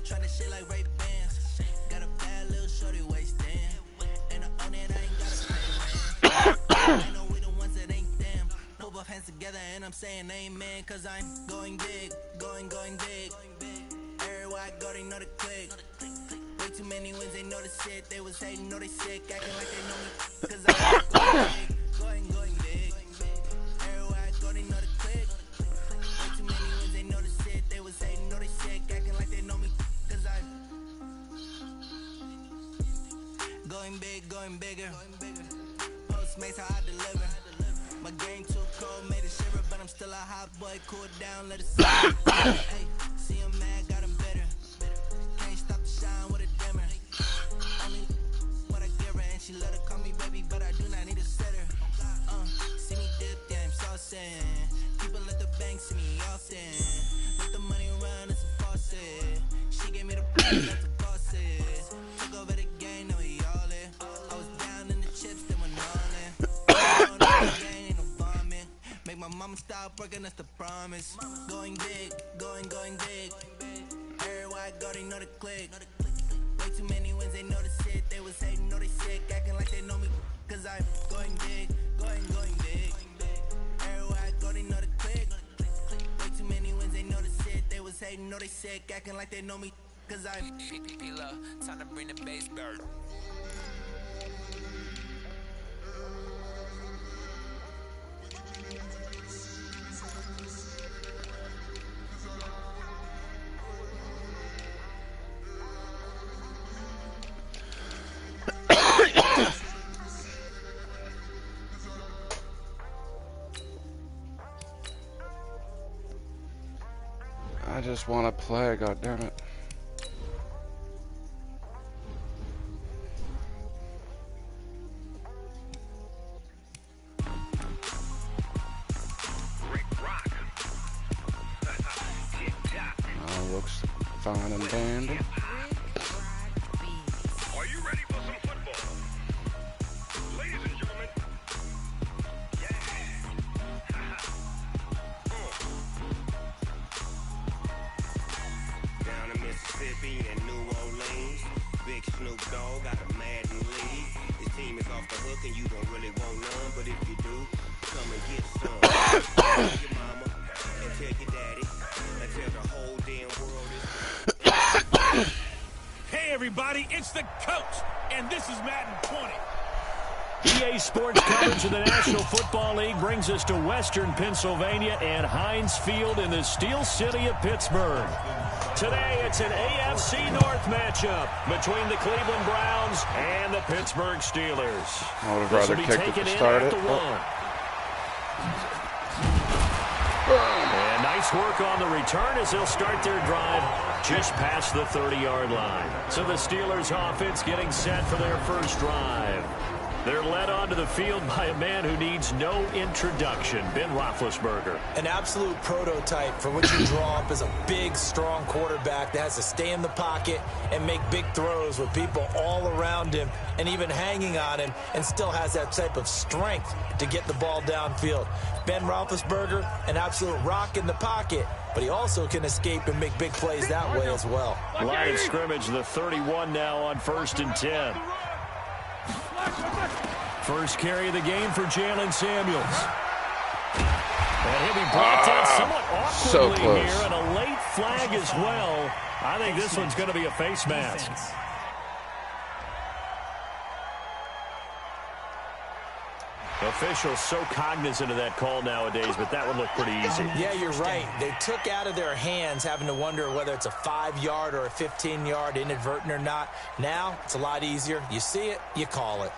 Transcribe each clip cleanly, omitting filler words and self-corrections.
tryna shit like Ray Bans. Got a bad little shorty wasting. And I own it, I ain't gotta pay rent. I know we the ones that ain't them. Put both hands together and I'm saying amen. Cause I'm going big, going big. Everywhere I go, they know the click. Way too many wins, they know the shit. They was hating, know they sick, acting like they know me. Cause I'm going big. Everywhere I go, they know the click. Way too many wins, they know the shit. They was hating, know they sick, acting like they know me. Cause I'm going big, going bigger. Postmates how I deliver. My game too cold, made it shiver, but I'm still a hot boy. Cool down, let it sit. Hey, see him mad, got him bitter. Can't stop the shine with a dimmer. Only what I give her, and she let her call me baby, but I do not need a sitter. See me dip, yeah, I'm saucing. People at the bank see me often. Let the money run, it's a faucet. She gave me the price, that's a bosses. Took over the game, now we all in. I was down in the chips, then went all in. Ain't no bombing. Make my mama stop working, that's the promise. Going big, going big. Everywhere I go, they know the click. Way too many wins, they know the shit. They was hating, know they sick, acting like they know me. Cause I'm going big, going big. Everywhere I go, they know the click. Way too many wins, they know the shit. They was hating, know they sick, acting like they know me. Cause I'm time to bring the bass bird. I just want to play, god damn it. Looks fine and dandy. Are you ready for some football? Ladies and gentlemen, down in Mississippi and New Orleans, Big Snoop Dogg got a Madden league. His team is off the hook and you don't really want none, but if you do, come and get some. Tell your mama and tell your daddy and tell the whole damn world this. Hey everybody, it's the coach, and this is Madden 20. EA Sports coverage of the National Football League brings us to Western Pennsylvania and Heinz Field in the Steel City of Pittsburgh. Today, it's an AFC North matchup between the Cleveland Browns and the Pittsburgh Steelers. I would have rather kicked it to start it. And nice work on the return as they'll start their drive just past the 30-yard line. So the Steelers offense getting set for their first drive. They're led onto the field by a man who needs no introduction, Ben Roethlisberger. An absolute prototype for what you draw up as a big, strong quarterback that has to stay in the pocket and make big throws with people all around him and even hanging on him, and still has that type of strength to get the ball downfield. Ben Roethlisberger, an absolute rock in the pocket, but he also can escape and make big plays that way as well. Line of scrimmage, the 31 now on 1st and 10. First carry of the game for Jalen Samuels. And he'll be brought down somewhat awkwardly here, and a late flag as well. I think this one's going to be a face mask. Officials so cognizant of that call nowadays, but that one looked pretty easy. Yeah, you're right. They took out of their hands having to wonder whether it's a 5-yard or a 15-yard, inadvertent or not. Now, it's a lot easier. You see it, you call it.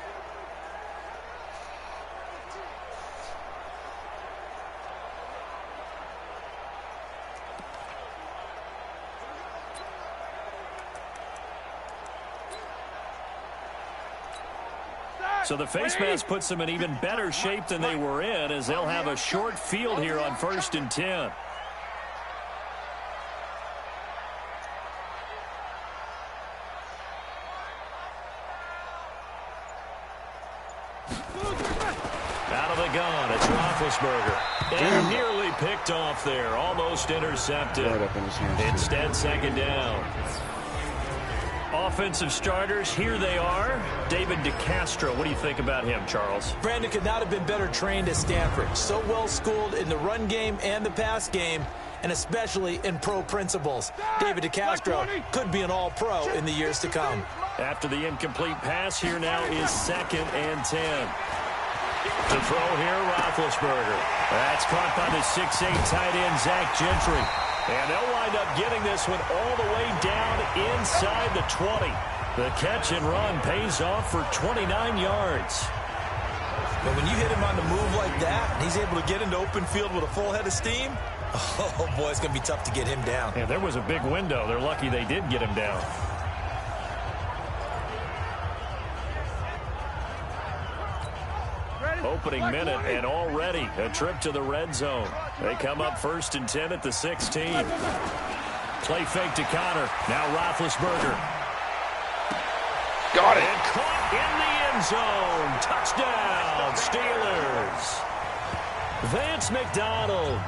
So the face mask puts them in even better shape than they were in, as they'll have a short field here on 1st and 10. Out of the gun, it's Roethlisberger. And nearly picked off there, almost intercepted. Right up in his hands. Instead, second down. Offensive starters, here they are. David DeCastro, what do you think about him, Charles? Brandon could not have been better trained at Stanford. So well schooled in the run game and the pass game, and especially in pro principles. David DeCastro could be an all-pro in the years to come. After the incomplete pass, here now is 2nd and 10. To throw here, Roethlisberger. That's caught by the 6'8" tight end, Zach Gentry. And they'll wind up getting this one all the way down inside the 20. The catch and run pays off for 29 yards. But when you hit him on the move like that, and he's able to get into open field with a full head of steam, oh, boy, it's going to be tough to get him down. Yeah, there was a big window. They're lucky they did get him down. Opening minute, and already a trip to the red zone. They come up 1st and 10 at the 16. Play fake to Connor. Now Roethlisberger. Got it. And caught in the end zone. Touchdown, Steelers. Vance McDonald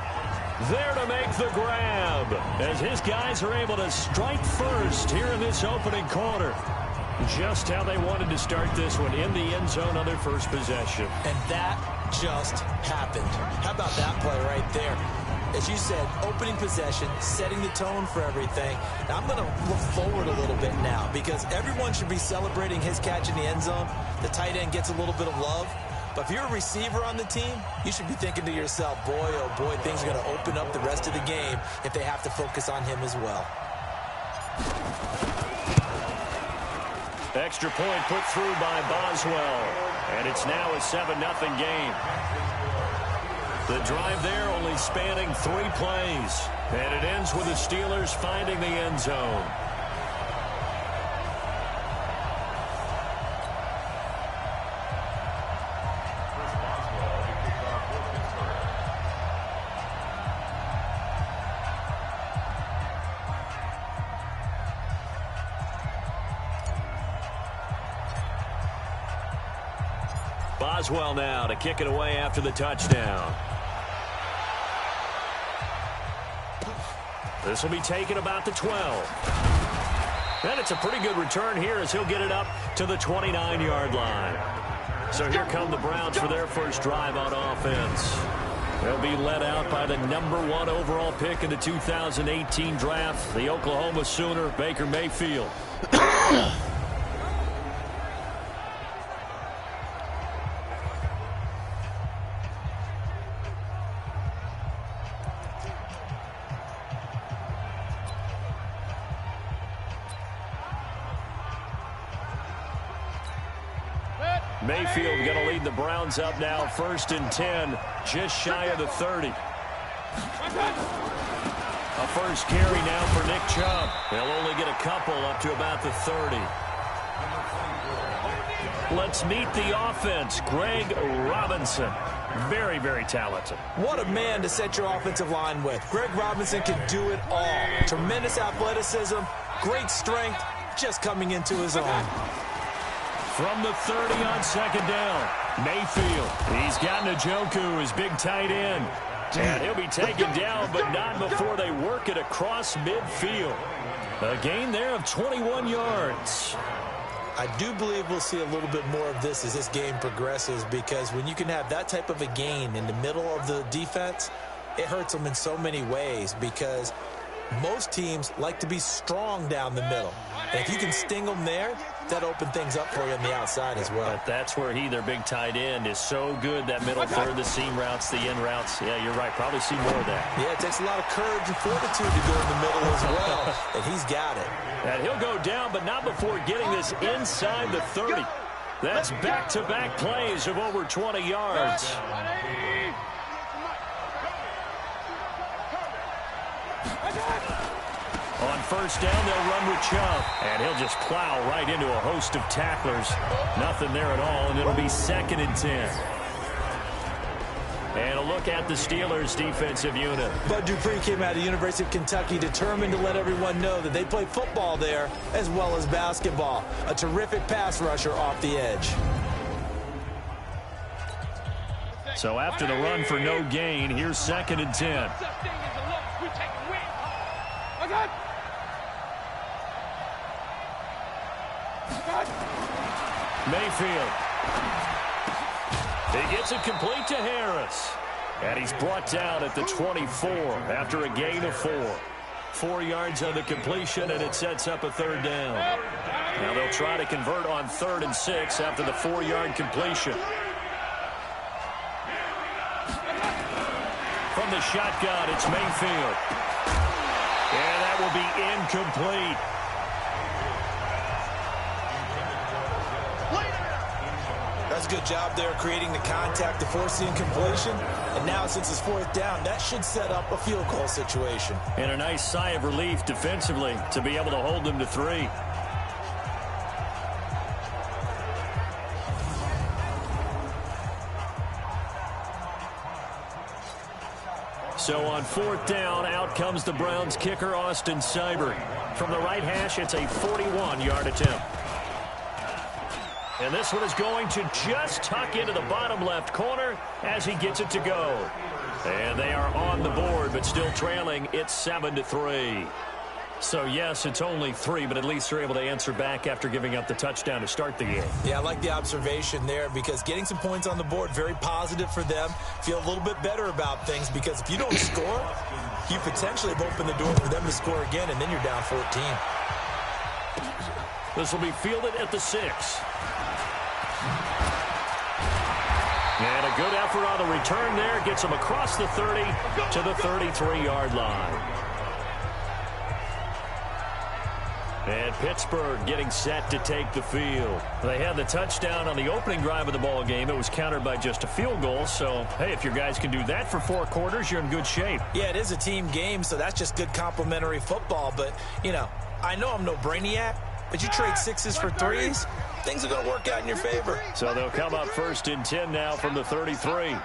there to make the grab as his guys are able to strike first here in this opening quarter. Just how they wanted to start this one, in the end zone on their first possession. And that just happened. How about that play right there? As you said, opening possession, setting the tone for everything. Now, I'm going to look forward a little bit now because everyone should be celebrating his catch in the end zone. The tight end gets a little bit of love. But if you're a receiver on the team, you should be thinking to yourself, boy, oh boy, things are going to open up the rest of the game if they have to focus on him as well. Extra point put through by Boswell. And it's now a 7-0 game. The drive there only spanning 3 plays. And it ends with the Steelers finding the end zone. Boswell now to kick it away after the touchdown. This will be taken about the 12. And it's a pretty good return here as he'll get it up to the 29-yard line. So here come the Browns for their first drive on offense. They'll be led out by the #1 overall pick in the 2018 draft, the Oklahoma Sooner, Baker Mayfield. Mayfield going to lead the Browns up now, 1st and 10, just shy of the 30. A first carry now for Nick Chubb. They'll only get a couple up to about the 30. Let's meet the offense. Greg Robinson. Very, very talented. What a man to set your offensive line with. Greg Robinson can do it all. Tremendous athleticism, great strength, just coming into his own. From the 30 on 2nd down, Mayfield. He's got Njoku, his big tight end. And he'll be taken down, but not before they work it across midfield. A gain there of 21 yards. I do believe we'll see a little bit more of this as this game progresses, because when you can have that type of a gain in the middle of the defense, it hurts them in so many ways, because most teams like to be strong down the middle. And if you can sting them there, that opens things up for you on the outside as well. But that's where their big tight end, is so good, that middle third, the seam routes, the in routes. Yeah, you're right. Probably see more of that. Yeah, it takes a lot of courage and fortitude to go in the middle as well, and he's got it. And he'll go down, but not before getting this inside the 30. That's back-to-back plays of over 20 yards. On 1st down, they'll run with Chubb. And he'll just plow right into a host of tacklers. Nothing there at all, and it'll be 2nd and 10. And a look at the Steelers' defensive unit. Bud Dupree came out of the University of Kentucky determined to let everyone know that they play football there as well as basketball. A terrific pass rusher off the edge. So after the run for no gain, here's 2nd and 10. Mayfield. He gets it complete to Harris. And he's brought down at the 24 after a gain of 4. 4 yards on the completion, and it sets up a third down. Now they'll try to convert on 3rd and 6 after the 4-yard completion. From the shotgun, it's Mayfield. And that will be incomplete. That's a good job there creating the contact to force the incompletion. And now since it's 4th down, that should set up a field goal situation. And a nice sigh of relief defensively to be able to hold them to 3. So on 4th down, out comes the Browns kicker, Austin Seibert. From the right hash, it's a 41-yard attempt. And this one is going to just tuck into the bottom left corner as he gets it to go. And they are on the board, but still trailing. It's 7-3. So, yes, it's only 3, but at least they're able to answer back after giving up the touchdown to start the game. Yeah, I like the observation there because getting some points on the board, very positive for them. Feel a little bit better about things because if you don't score, you potentially have opened the door for them to score again, and then you're down 14. This will be fielded at the 6. And a good effort on the return there. Gets him across the 30 to the 33-yard line. And Pittsburgh getting set to take the field. They had the touchdown on the opening drive of the ball game. It was countered by just a field goal. So, hey, if your guys can do that for 4 quarters, you're in good shape. Yeah, it is a team game, so that's just good complimentary football. But, you know, I know I'm no brainiac, but you trade 6s for 3s, things are going to work out in your favor. So they'll come up 1st and 10 now from the 33.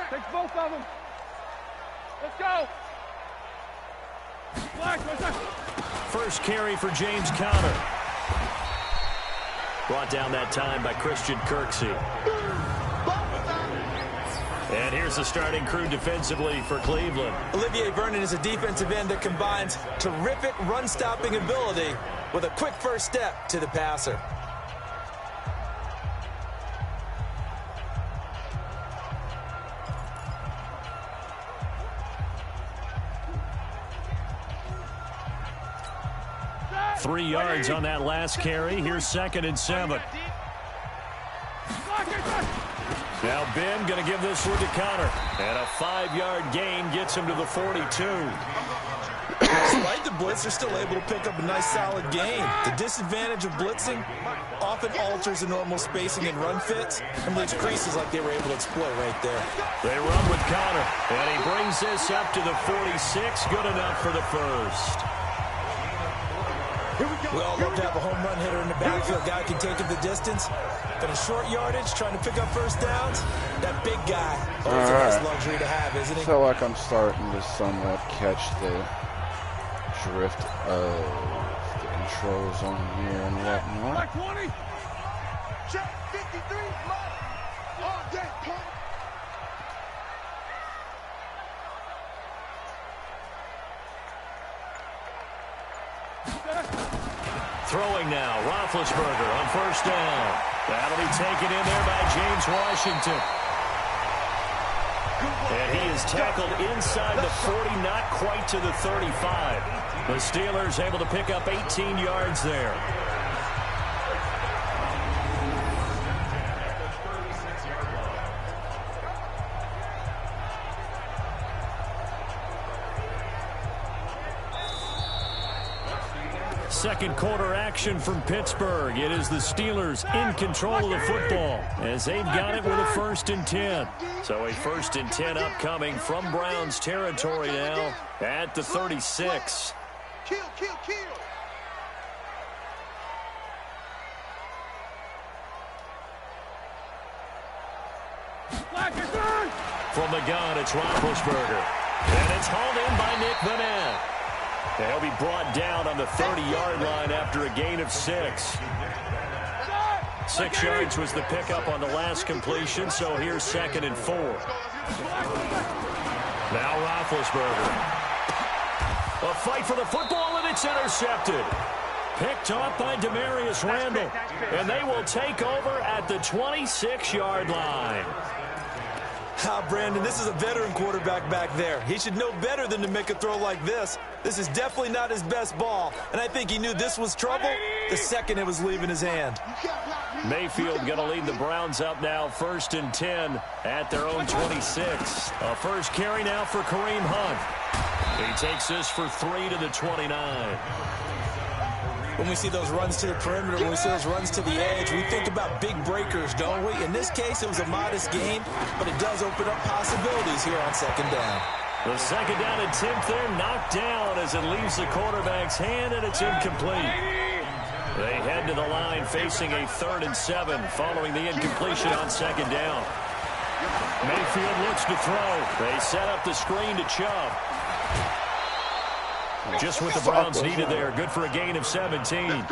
Take both of them. Let's go. First carry for James Conner. Brought down that time by Christian Kirksey. And here's the starting crew defensively for Cleveland. Olivier Vernon is a defensive end that combines terrific run-stopping ability with a quick first step to the passer. Three yards on that last carry. Here's 2nd and 7. Now Ben going to give this one to Conner. And a 5-yard gain gets him to the 42. Despite the blitz, they're still able to pick up a nice solid gain. The disadvantage of blitzing often alters the normal spacing and run fits and leaves creases like they were able to exploit right there. They run with Conner. And he brings this up to the 46. Good enough for the first. We all love to have a home run hitter in the backfield. Guy can take it the distance. But in short yardage, trying to pick up first downs, that big guy always a nice luxury to have, isn't he? I feel like I'm starting to somewhat catch the drift of the controls on here and whatnot. 20. Check 53. All day, punk. Throwing now, Roethlisberger on 1st down. That'll be taken in there by James Washington. And he is tackled inside the 40, not quite to the 35. The Steelers able to pick up 18 yards there. Second quarter action from Pittsburgh. It is the Steelers in control of the football as they've got it with a 1st and 10. So a 1st and 10 upcoming from Browns territory now at the 36. Kill. From the gun, it's Roethlisberger. And it's hauled in by Nick Vanette. He'll be brought down on the 30-yard line after a gain of 6. 6 yards was the pickup on the last completion, so here's 2nd and 4. Now Roethlisberger. A fight for the football, and it's intercepted. Picked off by Demarius Randall. And they will take over at the 26-yard line. Brandon, this is a veteran quarterback back there. He should know better than to make a throw like this. This is definitely not his best ball, and I think he knew this was trouble the second it was leaving his hand. Mayfield going to lead the Browns up now, 1st and 10 at their own 26. A first carry now for Kareem Hunt. He takes this for 3 to the 29. When we see those runs to the perimeter, when we see those runs to the edge, we think about big breakers, don't we? In this case, it was a modest gain, but it does open up possibilities here on 2nd down. The 2nd down attempt there knocked down as it leaves the quarterback's hand, and it's incomplete. They head to the line facing a 3rd and 7 following the incompletion on 2nd down. Mayfield looks to throw. They set up the screen to Chubb. Just what the Browns needed there. Good for a gain of 17.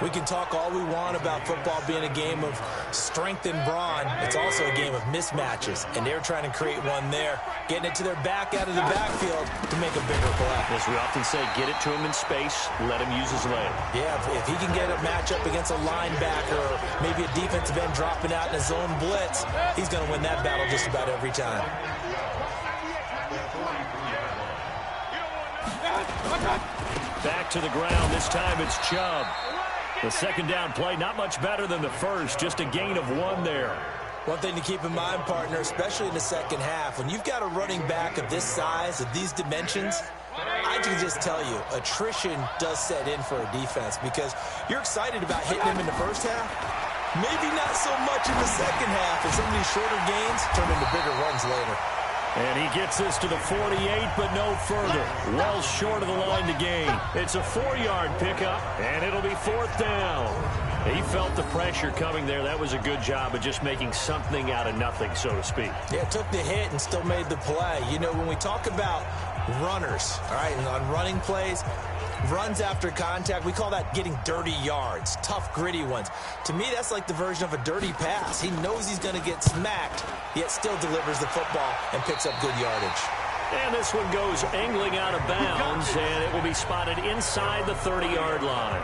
We can talk all we want about football being a game of strength and brawn. It's also a game of mismatches, and they're trying to create one there, getting it to their back out of the backfield to make a bigger play. As we often say, get it to him in space, let him use his leg. Yeah, if he can get a matchup against a linebacker or maybe a defensive end dropping out in a zone blitz, he's going to win that battle just about every time. Back to the ground. This time it's Chubb. The 2nd down play, not much better than the first. Just a gain of 1 there. One thing to keep in mind, partner, especially in the second half, when you've got a running back of this size, of these dimensions, I can just tell you, attrition does set in for a defense because you're excited about hitting him in the first half. Maybe not so much in the second half, and some of these shorter gains turn into bigger runs later. And he gets this to the 48, but no further. Well short of the line to gain. It's a 4-yard pickup, and it'll be 4th down. He felt the pressure coming there. That was a good job of just making something out of nothing, so to speak. Yeah, took the hit and still made the play. You know, when we talk about runners, all right, and on running plays, runs after contact, we call that getting dirty yards, tough, gritty ones. To me, that's like the version of a dirty pass. He knows he's going to get smacked, yet still delivers the football and picks up good yardage. And this one goes angling out of bounds, and it will be spotted inside the 30-yard line.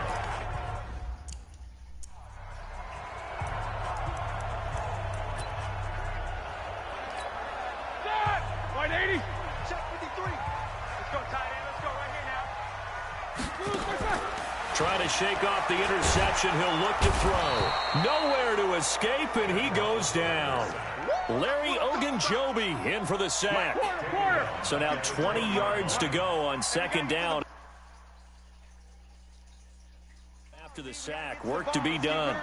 Trying to shake off the interception. He'll look to throw. Nowhere to escape, and he goes down. Larry Ogunjobi in for the sack. So now 20 yards to go on 2nd down. After the sack, work to be done.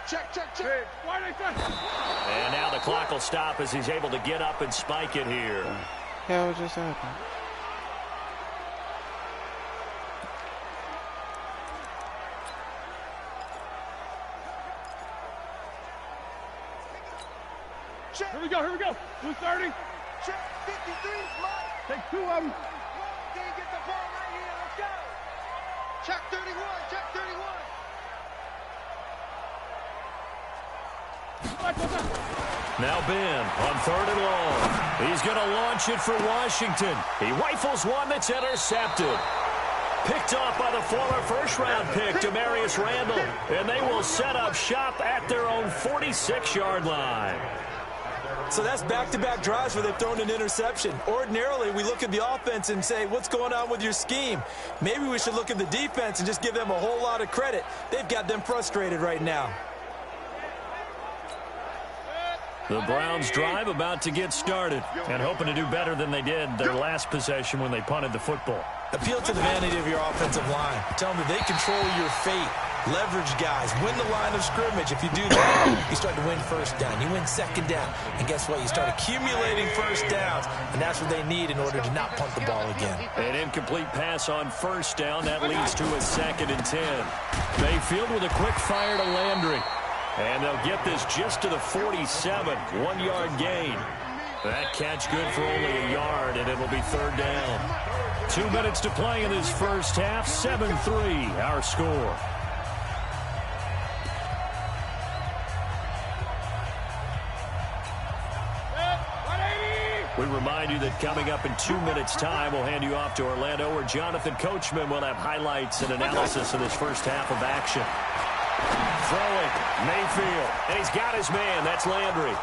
Check. And now the clock will stop as he's able to get up and spike it here. Yeah, what just happened? Here we go. 230. Check 53, Mike. Take 2 of them. Can you get the ball right here? Let's go. Check 31. Now Ben on 3rd and long. He's going to launch it for Washington. He rifles one that's intercepted. Picked off by the former first-round pick, Demarius Randall. And they will set up shop at their own 46-yard line. So that's back-to-back drives where they've thrown an interception. Ordinarily, we look at the offense and say, what's going on with your scheme? Maybe we should look at the defense and just give them a whole lot of credit. They've got them frustrated right now. The Browns drive about to get started and hoping to do better than they did their last possession when they punted the football. Appeal to the vanity of your offensive line. Tell them that they control your fate. Leverage guys. Win the line of scrimmage. If you do that, you start to win 1st down. You win 2nd down. And guess what? You start accumulating 1st downs. And that's what they need in order to not punt the ball again. An incomplete pass on 1st down. That leads to a 2nd and 10. Mayfield with a quick fire to Landry. And they'll get this just to the 47. 1-yard gain. That catch good for only a yard, and it'll be 3rd down. 2 minutes to play in this first half. 7-3, our score. We remind you that coming up in 2 minutes' time, we'll hand you off to Orlando, where Jonathan Coachman will have highlights and analysis of this first half of action. Throwing, Mayfield, and he's got his man. That's Landry.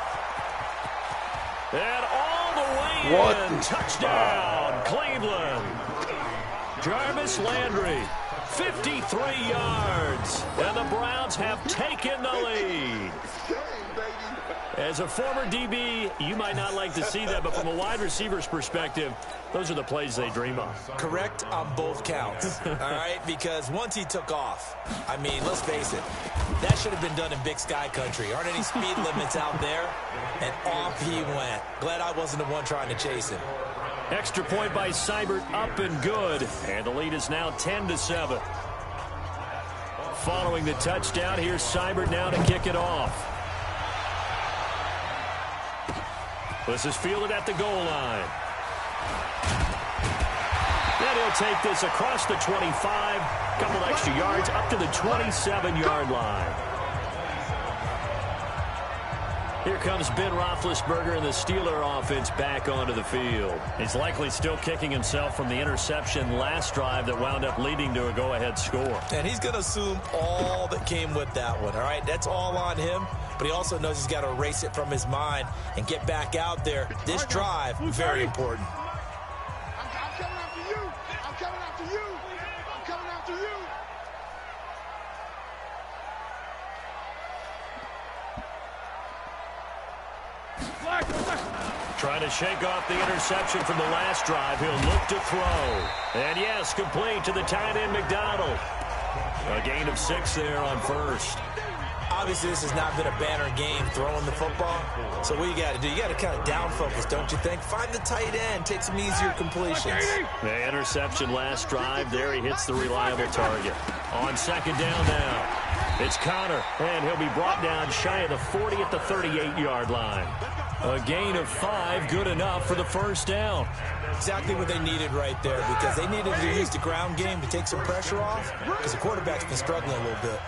And all the way in. Touchdown, Cleveland. Jarvis Landry, 53 yards, and the Browns have taken the lead. As a former DB, you might not like to see that, but from a wide receiver's perspective, those are the plays they dream of. Correct on both counts, all right? Because once he took off, I mean, let's face it, that should have been done in Big Sky country. Aren't any speed limits out there? And off he went. Glad I wasn't the one trying to chase him. Extra point by Seibert, up and good. And the lead is now 10-7. Following the touchdown, here's Seibert now to kick it off. This is fielded at the goal line. And he'll take this across the 25. Couple extra yards up to the 27-yard line. Here comes Ben Roethlisberger and the Steeler offense back onto the field. He's likely still kicking himself from the interception last drive that wound up leading to a go-ahead score. And he's going to assume all that came with that one, all right? That's all on him. But he also knows he's got to erase it from his mind and get back out there. This drive, very important. I'm coming after you. I'm coming after you. I'm coming after you. Trying to shake off the interception from the last drive. He'll look to throw. And yes, complete to the tight end, McDonald. A gain of 6 there on first. Obviously, this has not been a banner game throwing the football. So what you got to do, you got to kind of down focus, don't you think? Find the tight end, take some easier completions. The interception last drive. There he hits the reliable target. On second down now, it's Connor, and he'll be brought down shy of the 40 at the 38-yard line. A gain of 5, good enough for the first down. Exactly what they needed right there, because they needed to use the ground game to take some pressure off, because the quarterback's been struggling a little bit.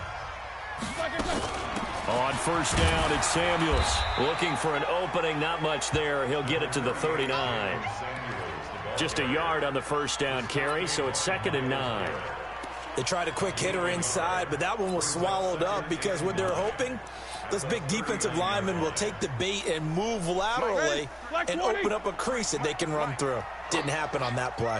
On first down, it's Samuels. Looking for an opening, not much there. He'll get it to the 39. Just a yard on the first down carry, so it's 2nd and 9. They tried a quick hitter inside, but that one was swallowed up because what they're hoping, this big defensive lineman will take the bait and move laterally and open up a crease that they can run through. Didn't happen on that play.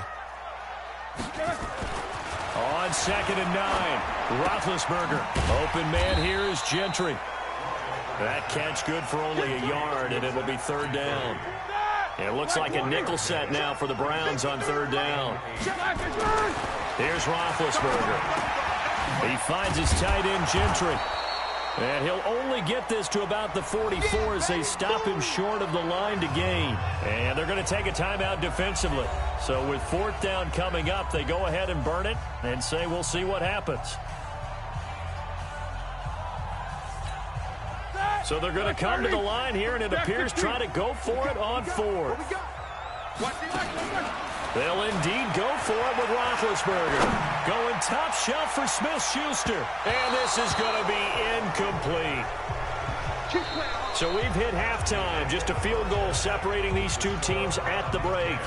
On 2nd and 9, Roethlisberger. Open man here is Gentry. That catch good for only a yard, and it'll be 3rd down. It looks like a nickel set now for the Browns on 3rd down. Here's Roethlisberger. He finds his tight end, Gentry. And he'll only get this to about the 44 as they stop him short of the line to gain. And they're going to take a timeout defensively. So with 4th down coming up, they go ahead and burn it and say we'll see what happens. So they're going to come to the line here, and it appears trying to go for it on 4th. They'll indeed go for it with Roethlisberger. Going top shelf for Smith-Schuster. And this is going to be incomplete. So we've hit halftime. Just a field goal separating these two teams at the break.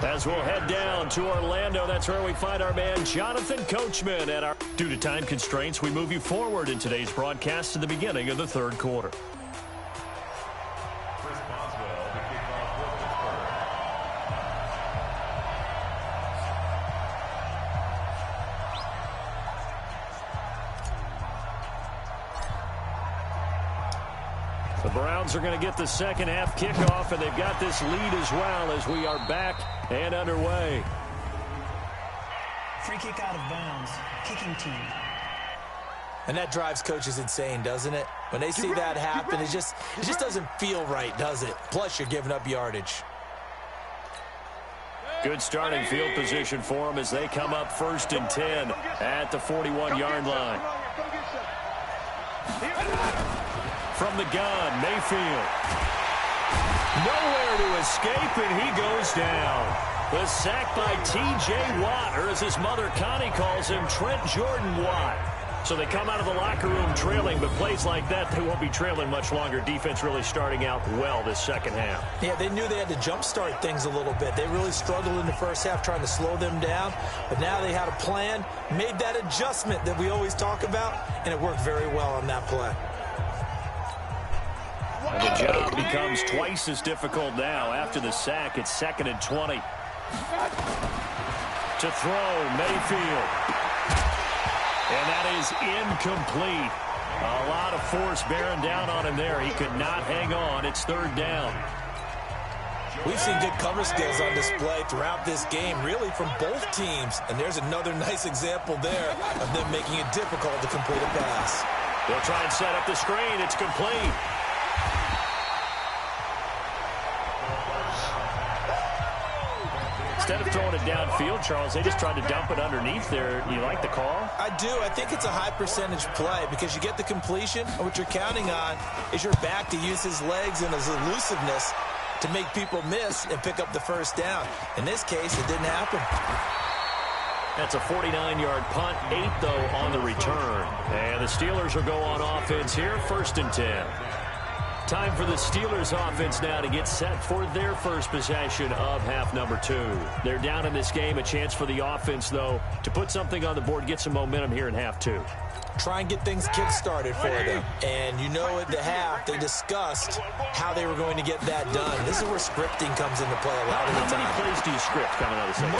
As we'll head down to Orlando, that's where we find our man Jonathan Coachman. Due to time constraints, we move you forward in today's broadcast to the beginning of the 3rd quarter. The Browns are going to get the second half kickoff, and they've got this lead as well as we are back and underway. Free kick out of bounds, kicking team. And that drives coaches insane, doesn't it? When they see that happen, it just doesn't feel right, does it? Plus, you're giving up yardage. Good starting field position for them as they come up 1st and 10 at the 41-yard line. From the gun, Mayfield. Nowhere to escape, and he goes down. The sack by T.J. Watt, or as his mother Connie calls him, Trent Jordan Watt. So they come out of the locker room trailing, but plays like that, they won't be trailing much longer. Defense really starting out well this second half. Yeah, they knew they had to jumpstart things a little bit. They really struggled in the first half trying to slow them down, but now they had a plan, made that adjustment that we always talk about, and it worked very well on that play. And the job becomes twice as difficult now. After the sack, it's 2nd and 20. To throw, Mayfield. And that is incomplete. A lot of force bearing down on him there. He could not hang on. It's 3rd down. We've seen good cover skills on display throughout this game, really from both teams. And there's another nice example there of them making it difficult to complete a pass. They'll try and set up the screen. It's complete. Instead of throwing it downfield, Charles, they just tried to dump it underneath there. Do you like the call? I do. I think it's a high percentage play because you get the completion, and what you're counting on is your back to use his legs and his elusiveness to make people miss and pick up the first down. In this case, it didn't happen. That's a 49-yard punt, 8, though, on the return. And the Steelers will go on offense here, 1st and 10. Time for the Steelers offense now to get set for their first possession of half number 2. They're down in this game. A chance for the offense, though, to put something on the board, get some momentum here in half 2. Try and get things kick-started for them. And you know at the half, they discussed how they were going to get that done. This is where scripting comes into play a lot of the time. How many plays do you script coming out of the second?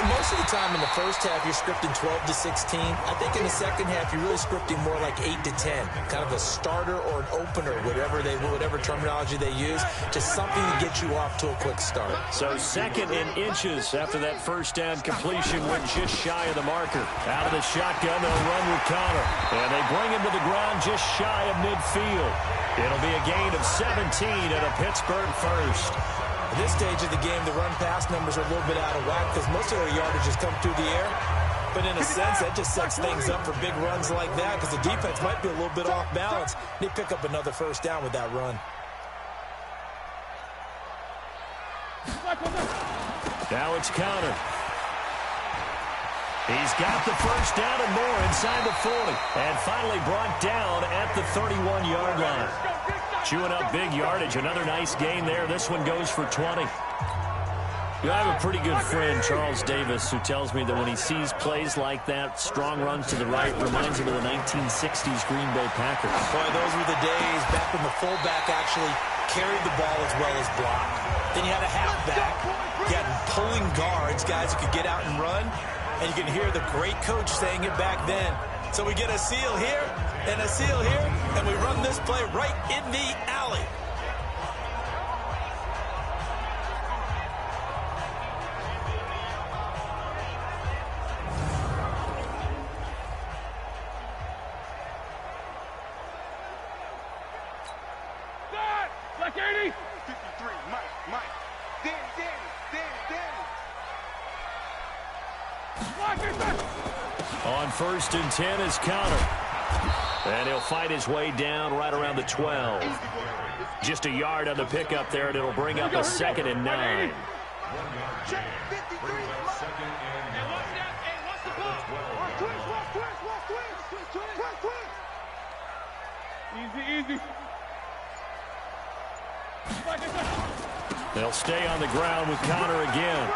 Most of the time in the first half, you're scripting 12 to 16. I think in the second half, you're really scripting more like 8 to 10. Kind of a starter or an opener, whatever terminology they use, just something to get you off to a quick start. So 2nd and inches after that first down completion went just shy of the marker. Out of the shotgun, they'll run with Connor. And they bring him to the ground just shy of midfield. It'll be a gain of 17 and a Pittsburgh first. At this stage of the game, the run-pass numbers are a little bit out of whack because most of their yardage has come through the air. But in a sense, that just sets things up for big runs like that because the defense might be a little bit off balance. They pick up another first down with that run. Now it's Connor. He's got the first down and more inside the 40. And finally brought down at the 31-yard line. Chewing up big yardage. Another nice gain there. This one goes for 20. I have a pretty good friend, Charles Davis, who tells me that when he sees plays like that, strong runs to the right, reminds him of the 1960s Green Bay Packers. Boy, those were the days back when the fullback actually carried the ball as well as blocked. Then you had a halfback. You had pulling guards, guys who could get out and run. And you can hear the great coach saying it back then. So we get a seal here and a seal here, and we run this play right in the alley. Like 80. 53, Mike. Danny. On 1st and 10 is Connor. And he'll fight his way down right around the 12. Just a yard on the pickup there, and it'll bring up a 2nd and 9. Easy. They'll stay on the ground with Connor again.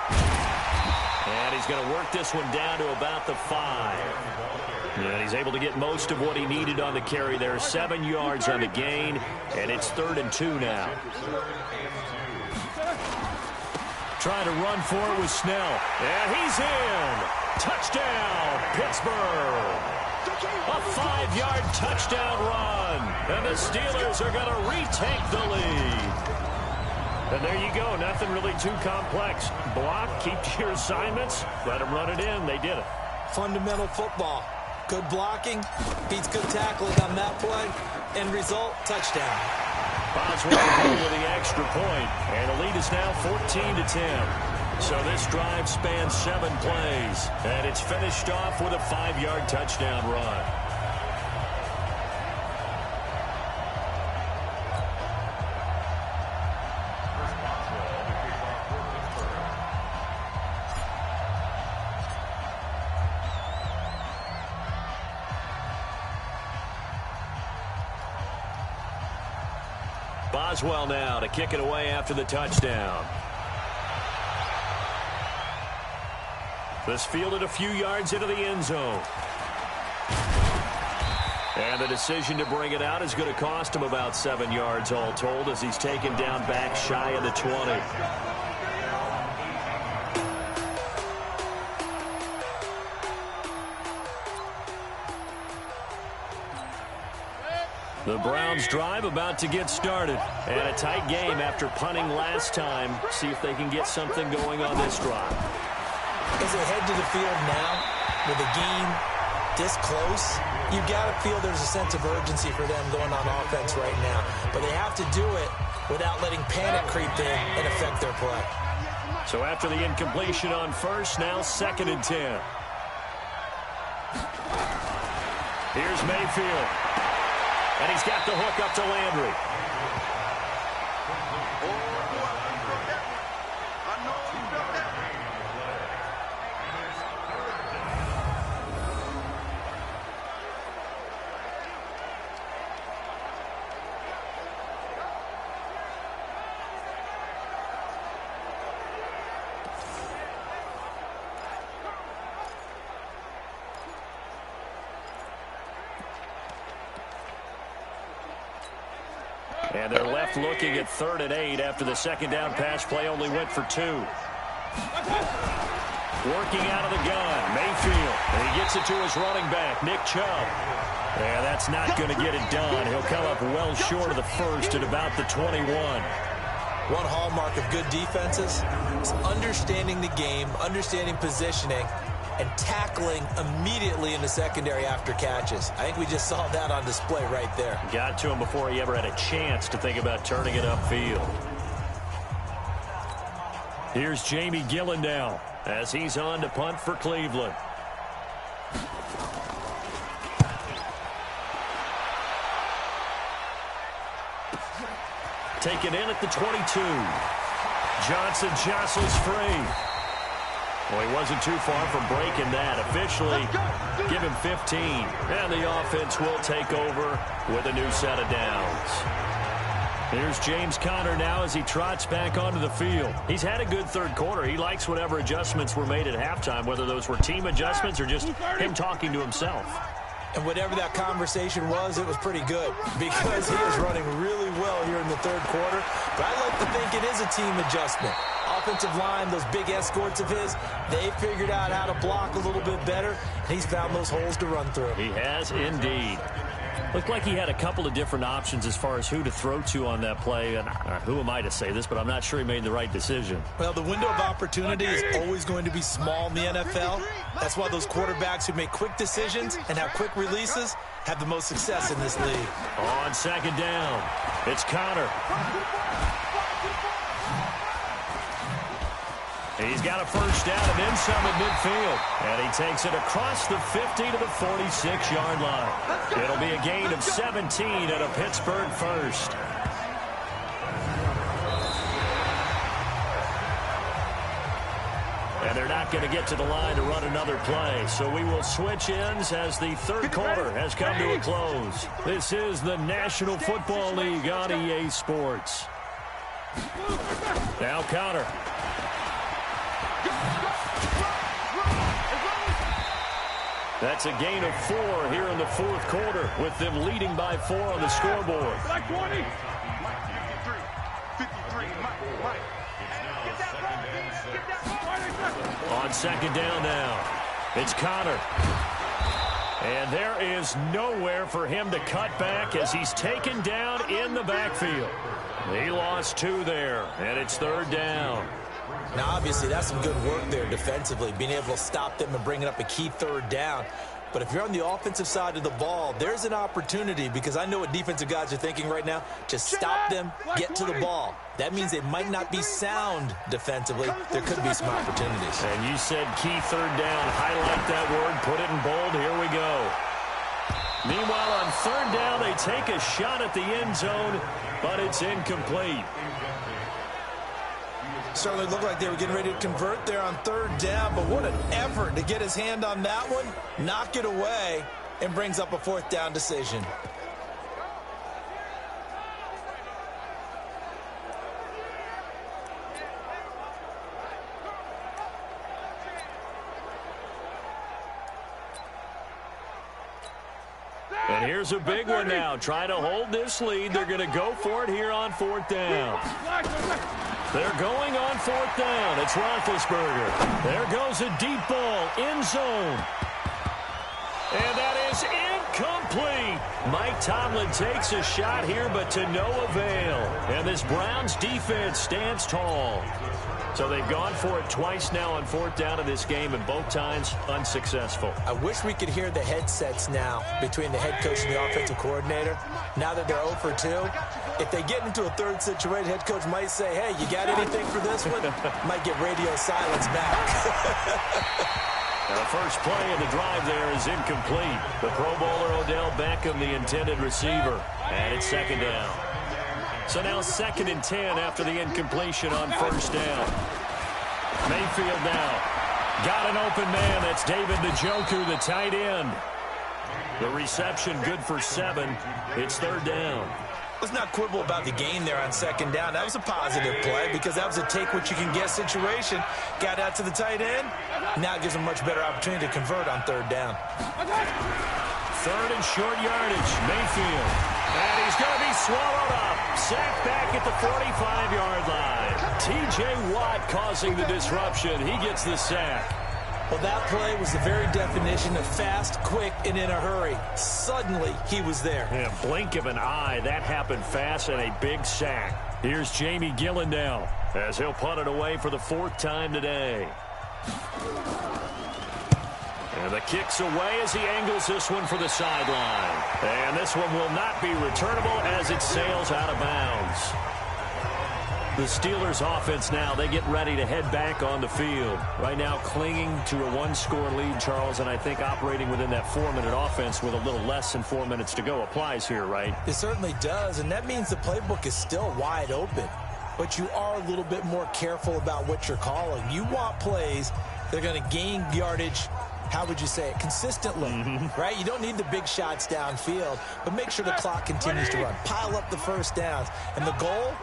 And he's going to work this one down to about the 5. And he's able to get most of what he needed on the carry there. 7 yards on the gain, and it's 3rd and 2 now. Trying to run for it with Snell. And he's in. Touchdown, Pittsburgh. A 5-yard touchdown run. And the Steelers are going to retake the lead. And there you go. Nothing really too complex. Block, keep to your assignments, let them run it in. They did it. Fundamental football. Good blocking beats good tackling on that play. End result, touchdown. Boswell home with the extra point. And the lead is now 14-10. So this drive spans 7 plays. And it's finished off with a 5-yard touchdown run. Boswell now to kick it away after the touchdown. This fielded a few yards into the end zone. And the decision to bring it out is going to cost him about 7 yards all told as he's taken down back shy of the 20. The Browns drive about to get started. And a tight game after punting last time. See if they can get something going on this drive. As they head to the field now, with the game this close, you've got to feel there's a sense of urgency for them going on offense right now. But they have to do it without letting panic creep in and affect their play. So after the incompletion on first, now 2nd and 10. Here's Mayfield. And he's got the hook up to Landry. And they're left looking at 3rd and 8 after the second down pass play only went for 2. Working out of the gun, Mayfield. And he gets it to his running back, Nick Chubb. Yeah, that's not going to get it done. He'll come up well short of the first at about the 21. One hallmark of good defenses is understanding the game, understanding positioning, and tackling immediately in the secondary after catches. I think we just saw that on display right there. Got to him before he ever had a chance to think about turning it upfield. Here's Jamie Gillen now as he's on to punt for Cleveland. Taken in at the 22. Johnson jostles free. Well, he wasn't too far from breaking that. Officially, give him 15. And the offense will take over with a new set of downs. Here's James Conner now as he trots back onto the field. He's had a good third quarter. He likes whatever adjustments were made at halftime, whether those were team adjustments or just him talking to himself. And whatever that conversation was, it was pretty good because he is running really well here in the third quarter. But I like to think it is a team adjustment. Offensive line, those big escorts of his, they figured out how to block a little bit better, and he's found those holes to run through. He has indeed. Looked like he had a couple of different options as far as who to throw to on that play. And who am I to say this, but I'm not sure he made the right decision. Well, the window of opportunity is always going to be small in the NFL. That's why those quarterbacks who make quick decisions and have quick releases have the most success in this league. On second down, it's Conner. He's got a first down and then some at midfield. And he takes it across the 50 to the 46-yard line. It'll be a gain of 17 and a Pittsburgh first. And they're not going to get to the line to run another play. So we will switch ends as the third quarter has come to a close. This is the National Football League on EA Sports. Now Conner. That's a gain of 4 here in the fourth quarter with them leading by 4 on the scoreboard. On second down now, it's Conner. And there is nowhere for him to cut back as he's taken down in the backfield. He lost 2 there, and it's third down. Now, obviously, that's some good work there defensively, being able to stop them and bringing up a key third down. But if you're on the offensive side of the ball, there's an opportunity because I know what defensive guys are thinking right now. Just stop them, get to the ball. That means they might not be sound defensively. There could be some opportunities. And you said key third down. Highlight that word. Put it in bold. Here we go. Meanwhile, on third down, they take a shot at the end zone, but it's incomplete. Certainly looked like they were getting ready to convert there on third down, but what an effort to get his hand on that one, knock it away, and brings up a fourth down decision. And here's a big one now. Trying to hold this lead. They're going to go for it here on 4th down. They're going on 4th down. It's Roethlisberger. There goes a deep ball. End zone. And that is incomplete. Mike Tomlin takes a shot here, but to no avail. And this Browns defense stands tall. So they've gone for it twice now on 4th down in this game, and both times unsuccessful. I wish we could hear the headsets now between the head coach and the offensive coordinator. Now that they're 0 for 2, if they get into a third situation, head coach might say, hey, you got anything for this one? Might get radio silence back. Now the first play of the drive there is incomplete. The Pro Bowler Odell Beckham, the intended receiver. And it's 2nd down. So now 2nd and 10 after the incompletion on 1st down. Mayfield now. Got an open man. That's David Njoku, the tight end. The reception good for 7. It's 3rd down. Let's not quibble about the game there on 2nd down. That was a positive play because that was a take-what-you-can-get situation. Got out to the tight end. Now it gives him a much better opportunity to convert on 3rd down. 3rd and short yardage. Mayfield. And he's going to be swallowed up. Sacked back at the 45-yard line. T.J. Watt causing the disruption. He gets the sack. Well, that play was the very definition of fast, quick, and in a hurry. Suddenly, he was there. Yeah, blink of an eye. That happened fast and a big sack. Here's Jamie Gillen now as he'll punt it away for the 4th time today. And the kick's away as he angles this one for the sideline. And this one will not be returnable as it sails out of bounds. The Steelers offense now, they get ready to head back on the field. Right now clinging to a 1-score lead, Charles, and I think operating within that 4-minute offense with a little less than 4 minutes to go applies here, right? It certainly does, and that means the playbook is still wide open. But you are a little bit more careful about what you're calling. You want plays that are going to gain yardage, how would you say it, consistently, right? You don't need the big shots downfield, but make sure the clock continues to run. Pile up the first downs. And the goal?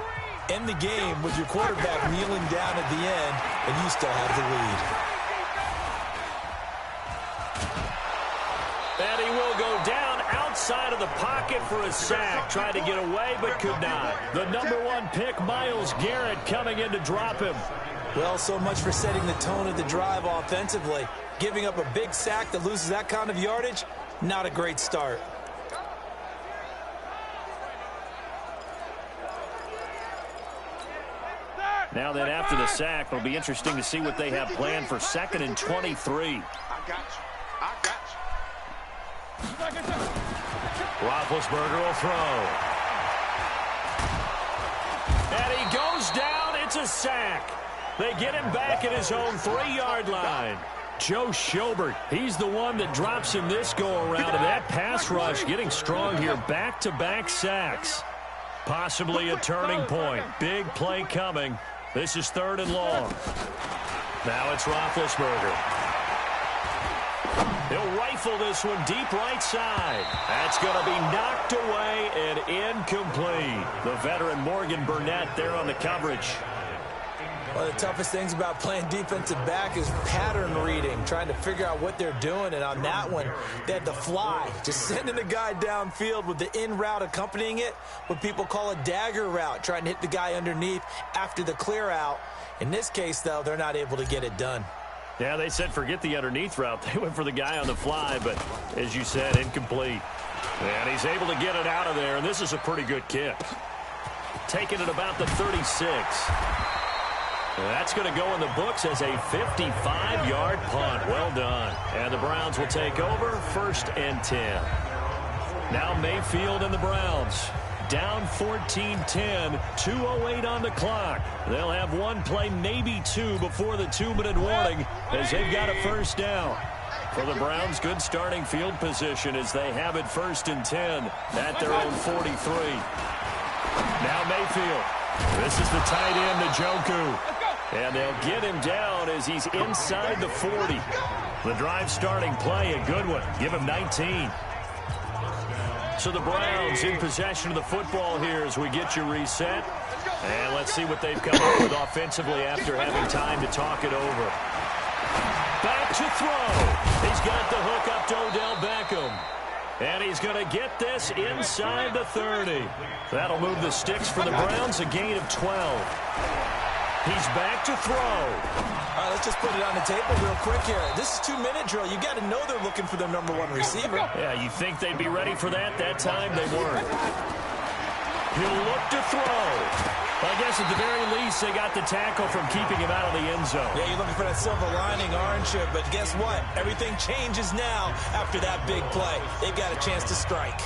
End the game with your quarterback kneeling down at the end, and you still have the lead. And he will go down outside of the pocket for a sack. Tried to get away, but could not. The #1 pick, Myles Garrett, coming in to drop him. Well, so much for setting the tone of the drive offensively. Giving up a big sack that loses that kind of yardage, not a great start. Now then, after the sack, it'll be interesting to see what they have planned for 2nd and 23. Roethlisberger will throw. And he goes down. It's a sack. They get him back at his own 3-yard line. Joe Schobert, he's the one that drops him this go-around. And that pass rush getting strong here. Back-to-back sacks. Possibly a turning point. Big play coming. This is 3rd and long. Now it's Roethlisberger. He'll rifle this one deep right side. That's going to be knocked away and incomplete. The veteran Morgan Burnett there on the coverage. One of the toughest things about playing defensive back is pattern reading, trying to figure out what they're doing. And on that one, they had to fly, just sending the guy downfield with the in route accompanying it, what people call a dagger route, trying to hit the guy underneath after the clear out. In this case, though, they're not able to get it done. Yeah, they said forget the underneath route. They went for the guy on the fly, but as you said, incomplete. And he's able to get it out of there, and this is a pretty good kick. Taking it about the 36. That's going to go in the books as a 55-yard punt. Well done. And the Browns will take over 1st and 10. Now Mayfield and the Browns down 14-10, 2:08 on the clock. They'll have one play, maybe two, before the 2-minute warning as they've got a 1st down. For the Browns, good starting field position as they have it 1st and 10 at their own 43. Now Mayfield. This is the tight end, Njoku. And they'll get him down as he's inside the 40. The drive starting play, a good one. Give him 19. So the Browns in possession of the football here as we get you reset. And let's see what they've come up with offensively after having time to talk it over. Back to throw. He's got the hook up to Odell Beckham. And he's going to get this inside the 30. That'll move the sticks for the Browns, a gain of 12. He's back to throw. All right, let's just put it on the table real quick here. This is 2-minute drill. You got to know they're looking for their #1 receiver. Yeah, you think they'd be ready for that? That time they weren't. He'll look to throw. I guess at the very least, they got the tackle from keeping him out of the end zone. Yeah, you're looking for that silver lining, aren't you? But guess what? Everything changes now after that big play. They've got a chance to strike.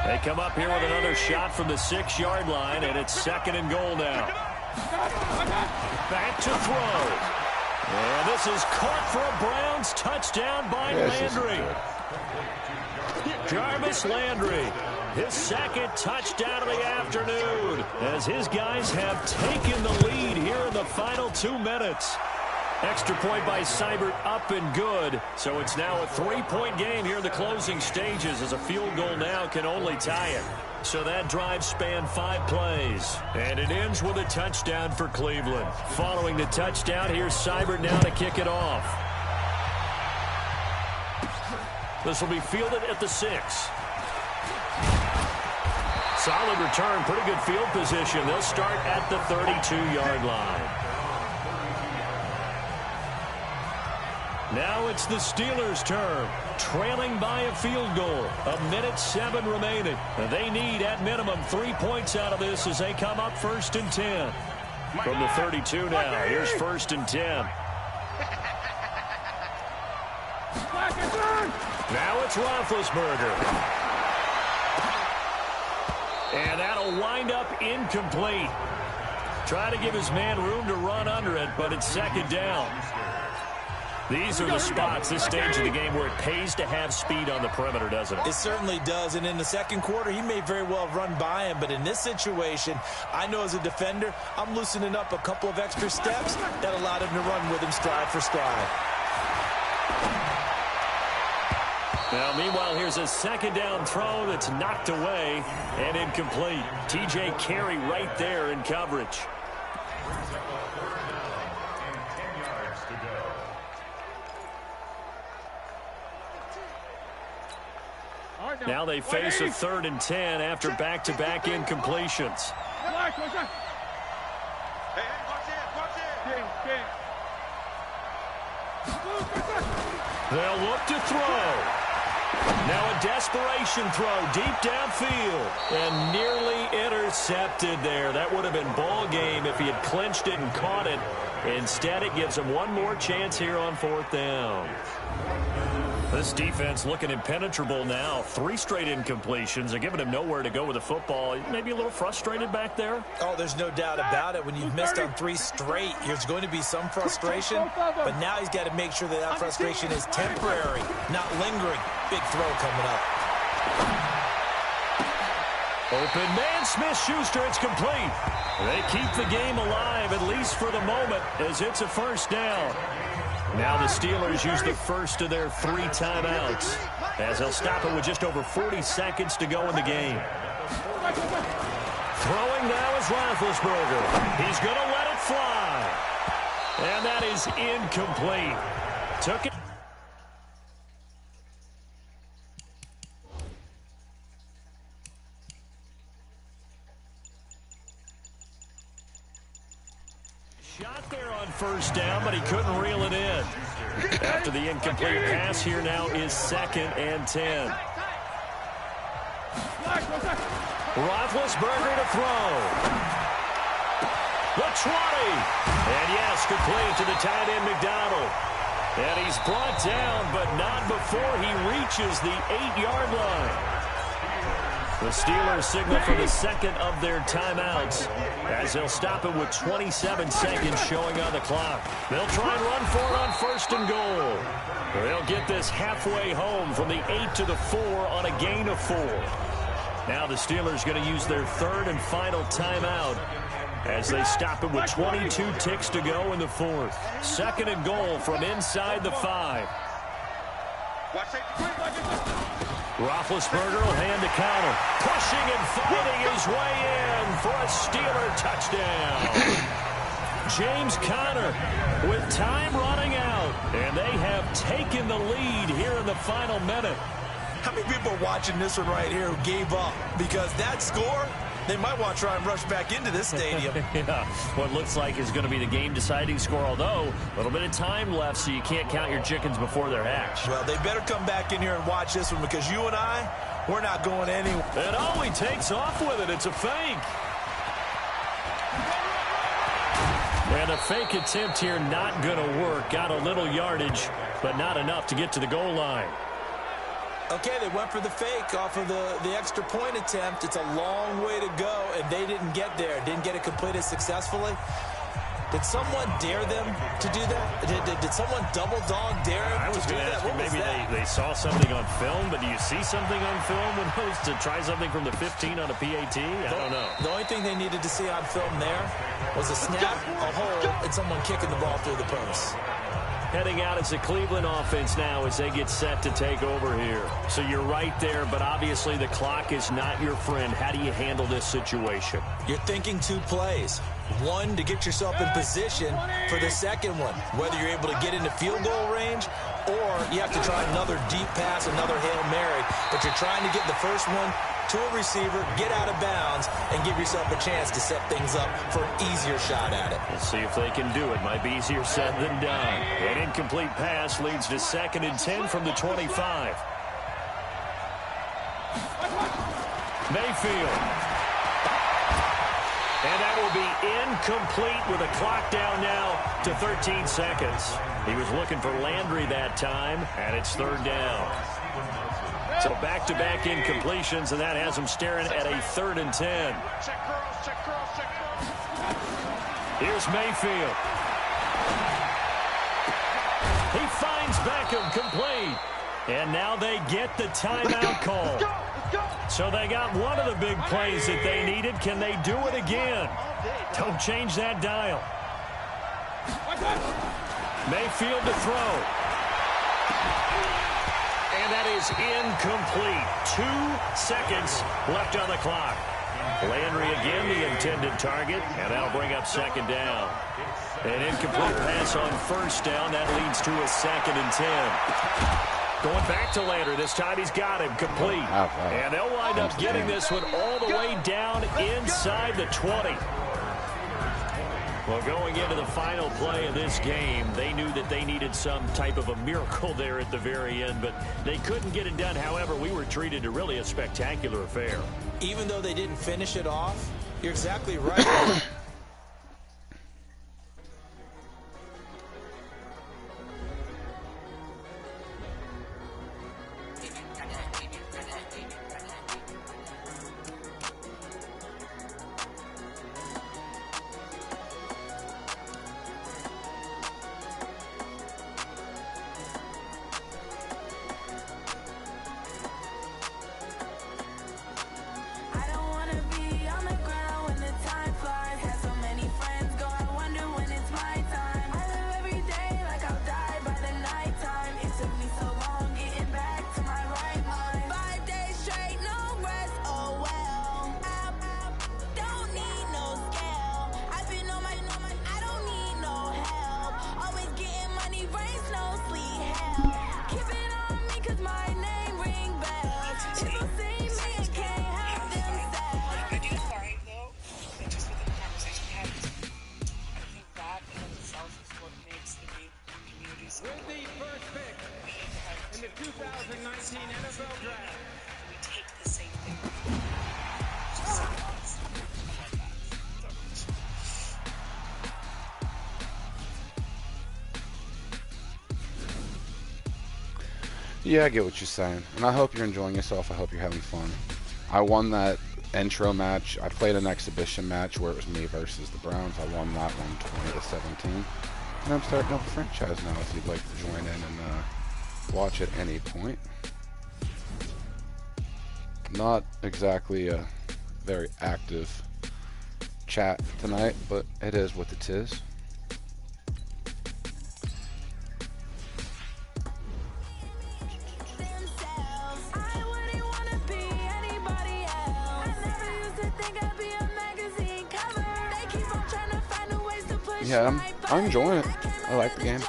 They come up here with another shot from the 6-yard line, and it's 2nd and goal now. Back to throw. And this is caught for a Browns touchdown by Landry. Jarvis Landry, his 2nd touchdown of the afternoon, as his guys have taken the lead here in the final 2 minutes. Extra point by Seibert up and good. So it's now a 3-point game here in the closing stages, as a field goal now can only tie it. So that drive spanned 5 plays. And it ends with a touchdown for Cleveland. Following the touchdown, here's Seibert now to kick it off. This will be fielded at the 6. Solid return, pretty good field position. They'll start at the 32-yard line. Now it's the Steelers' turn, trailing by a field goal. 1:07 remaining. They need, at minimum, 3 points out of this as they come up 1st and 10. From the 32 now, here's 1st and 10. Now it's Roethlisberger. And that'll wind up incomplete. Try to give his man room to run under it, but it's 2nd down. These are the spots, this stage of the game, where it pays to have speed on the perimeter, doesn't it? It certainly does, and in the 2nd quarter, he may very well run by him, but in this situation, I know as a defender, I'm loosening up a couple of extra steps that allowed him to run with him stride for stride. Now, meanwhile, here's a 2nd down throw that's knocked away and incomplete. T.J. Carey right there in coverage. Now they face a 3rd and 10 after back-to-back incompletions. They'll look to throw. Now a desperation throw deep downfield and nearly intercepted there. That would have been ball game if he had clinched it and caught it. Instead, it gives him one more chance here on 4th down. This defense looking impenetrable now. 3 straight incompletions. They're giving him nowhere to go with the football. Maybe a little frustrated back there. Oh, there's no doubt about it. When you've missed on 3 straight, there's going to be some frustration. But now he's got to make sure that that frustration is temporary, not lingering. Big throw coming up. Open man, Smith-Schuster, it's complete. They keep the game alive, at least for the moment, as it's a 1st down. Now the Steelers use the first of their 3 timeouts, as they'll stop it with just over 40 seconds to go in the game. Throwing now is Roethlisberger. He's going to let it fly. And that is incomplete. Took it. Shot there on 1st down, but he couldn't reel it in. After the incomplete pass, here now is 2nd and 10. Roethlisberger to throw. The 20. And yes, complete to the tight end McDonald. And he's brought down, but not before he reaches the 8-yard line. The Steelers signal for the 2nd of their timeouts, as they'll stop it with 27 seconds showing on the clock. They'll try and run for it on 1st and goal. They'll get this halfway home from the 8 to the 4 on a gain of 4. Now the Steelers going to use their 3rd and final timeout, as they stop it with 22 ticks to go in the 4th. 2nd and goal from inside the 5. Roethlisberger will hand the counter. Pushing and fighting his way in for a Steeler touchdown. James Conner with time running out. And they have taken the lead here in the final minute. How many people are watching this one right here who gave up? Because that score, they might want to try and rush back into this stadium. Yeah, what looks like is going to be the game-deciding score, although a little bit of time left, so you can't count your chickens before they're hatched. Well, they better come back in here and watch this one, because you and I, we're not going anywhere. And Ollie takes off with it. It's a fake. And a fake attempt here not going to work. Got a little yardage, but not enough to get to the goal line. Okay, they went for the fake off of the extra point attempt. It's a long way to go, and they didn't get there. Didn't get it completed successfully. Did someone dare them to do that? Did someone double dog dare them to do that? What was that? Maybe they saw something on film, but do you see something on film when those to try something from the 15 on a PAT? I don't know. The only thing they needed to see on film there was a snap, a hole, and someone kicking the ball through the post. Heading out as the Cleveland offense now as they get set to take over here. So you're right there, but obviously the clock is not your friend. How do you handle this situation? You're thinking 2 plays. One, to get yourself in position for the second one, whether you're able to get into field goal range or you have to try another deep pass, another Hail Mary. But you're trying to get the first one to a receiver, get out of bounds, and give yourself a chance to set things up for an easier shot at it. We'll see if they can do it. Might be easier said than done. An incomplete pass leads to 2nd and 10 from the 25. Mayfield. And that will be incomplete with a clock down now to 13 seconds. He was looking for Landry that time, and it's 3rd down. So back-to-back incompletions, and that has him staring at a 3rd and 10. Here's Mayfield. He finds Beckham complete. And now they get the timeout call. So they got one of the big plays that they needed. Can they do it again? Don't change that dial. Mayfield to throw. And that is incomplete. 2 seconds left on the clock. Landry again the intended target, and that'll bring up 2nd down. An incomplete pass on 1st down. That leads to a 2nd and 10. Going back to Landry. This time he's got him complete. And they'll wind up getting this one all the way down inside the 20. Well, going into the final play of this game, they knew that they needed some type of a miracle there at the very end, but they couldn't get it done. However, we were treated to really a spectacular affair. Even though they didn't finish it off, you're exactly right. Yeah, I get what you're saying, and I hope you're enjoying yourself. I hope you're having fun. I won that intro match. I played an exhibition match where it was me versus the Browns. I won that one 20-17, and I'm starting up a franchise now if you'd like to join in and watch at any point. Not exactly a very active chat tonight, but it is what it is. Yeah, I'm enjoying it. I like the game.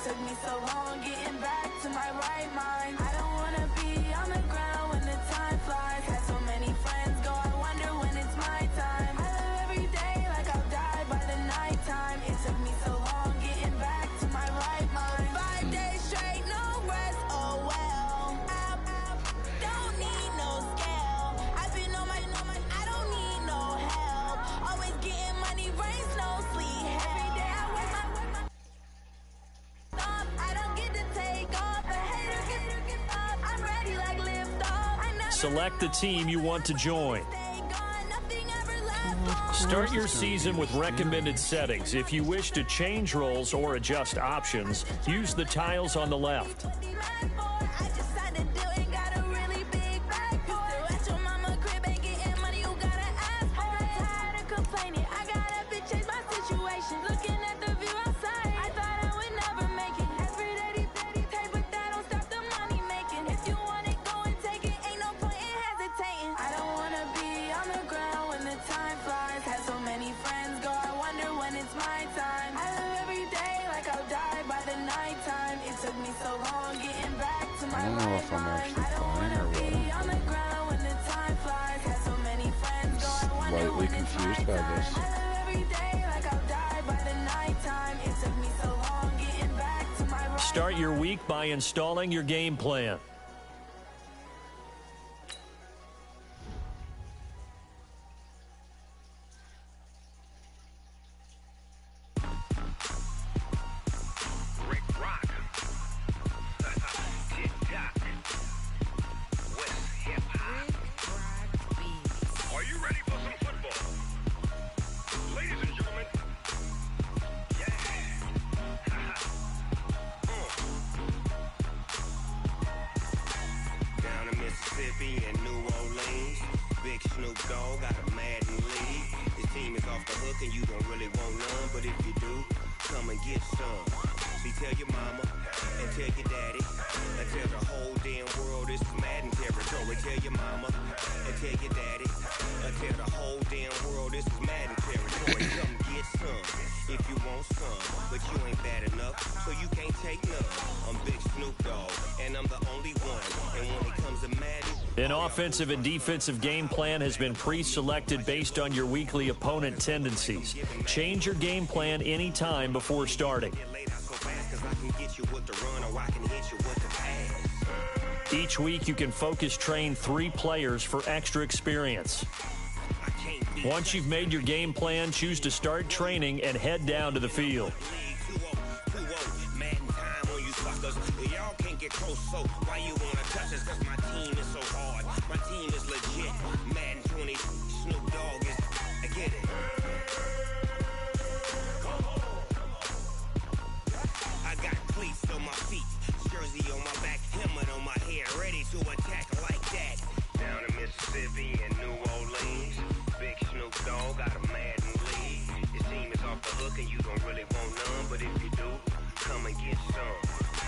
took me so long getting back to my right mind. I don't wanna be on the ground when the time flies. Had so many friends go, I wonder when it's my time. I live every day like I'll die by the nighttime. It took me so long getting back to my right mind. 5 days straight, no rest, oh well. Don't need no scale. I've been on my, I don't need no help. Always getting money, rains, no sleep. Every day I work my I don't get to take off. The hater gets up. I'm ready like lift off. I never Select the team you want to join. stay gone. Nothing ever left. Start your season with recommended settings. If you wish to change roles or adjust options, use the tiles on the left. I just signed a deal and got a really big bag for it. At your mama crib ain't getting money, you gotta ask for it. I'm tired of complaining. I gotta bitch change my situation. Looking at the view outside, I thought I would never make it. Every day, take, but that don't stop the money making. If you want it, go and take it. Ain't no point in hesitating. I don't wanna be on the ground when the time flies. Had so many friends go, I wonder when it's my time. I live every day like I'll die by the nighttime. It took me so long getting back to my I don't know right if I'm mind. actually I don't fine wanna or be what. on the ground when the time flies. Had so many friends go, I wonder Slightly when it's my confused by time. this. I live every day like I'll die by the nighttime. It took me so long getting back to my right Start your week by installing your game plan. Rick Rock. Tick-tock. West hip-hop. Are you ready for some football? Ladies and gentlemen. Yeah. Down in Mississippi and New Orleans, Big Snoop Dogg got a Madden league. His team is off the hook and you don't really want none, but if you do, come and get some. See, tell your mama and tell your daddy and tell the whole damn world this is Madden territory. Tell your mama and tell your daddy and tell the whole damn world this is Madden territory. Come get some if you want some, but you ain't bad enough, so you can't take none. I'm Big Snoop Dogg and I'm the only one. And when it comes to Madden, An offensive and defensive game plan has been pre-selected based on your weekly opponent tendencies. Change your game plan anytime before starting. laid out so fast 'cause I can get you with the run or I can hit you with the pass. Each week, you can focus train 3 players for extra experience. I can't be Once you've made your game plan, choose to start training and head down to the field. League 2-0, Madden time on you suckers. Y'all can't get close, so why you wanna touch us? 'Cause my team is so hard. My team is legit. Madden 20, Snoop Dogg is. I get it. I got cleats on my feet, jersey on my back, helmet on my head, ready to attack like that. Down in Mississippi and New Orleans, Big Snoop Dogg got a Madden league. His team is off the hook and you don't really want none, but if you do, come and get some.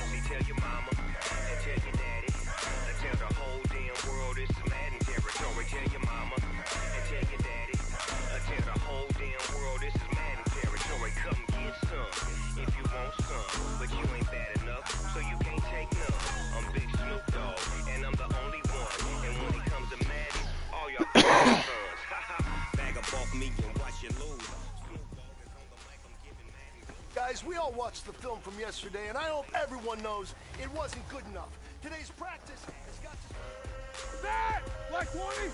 See, tell your mama and tell your daddy and tell the whole damn world this is Madden territory. Tell your mama and tell your daddy and tell the whole damn world this is Madden territory. Come get some if you want some, but you ain't bad enough, so you can't take none. I'm Big Snoop Dogg and I'm the only one. And when it comes to Madden, all y'all sons, bag up off me and watch you lose. Snoop Dogg is on the mic, I'm giving Madden. Guys, we all watched the film from yesterday, and I hope everyone knows it wasn't good enough. Today's practice has got to... That! Like 20?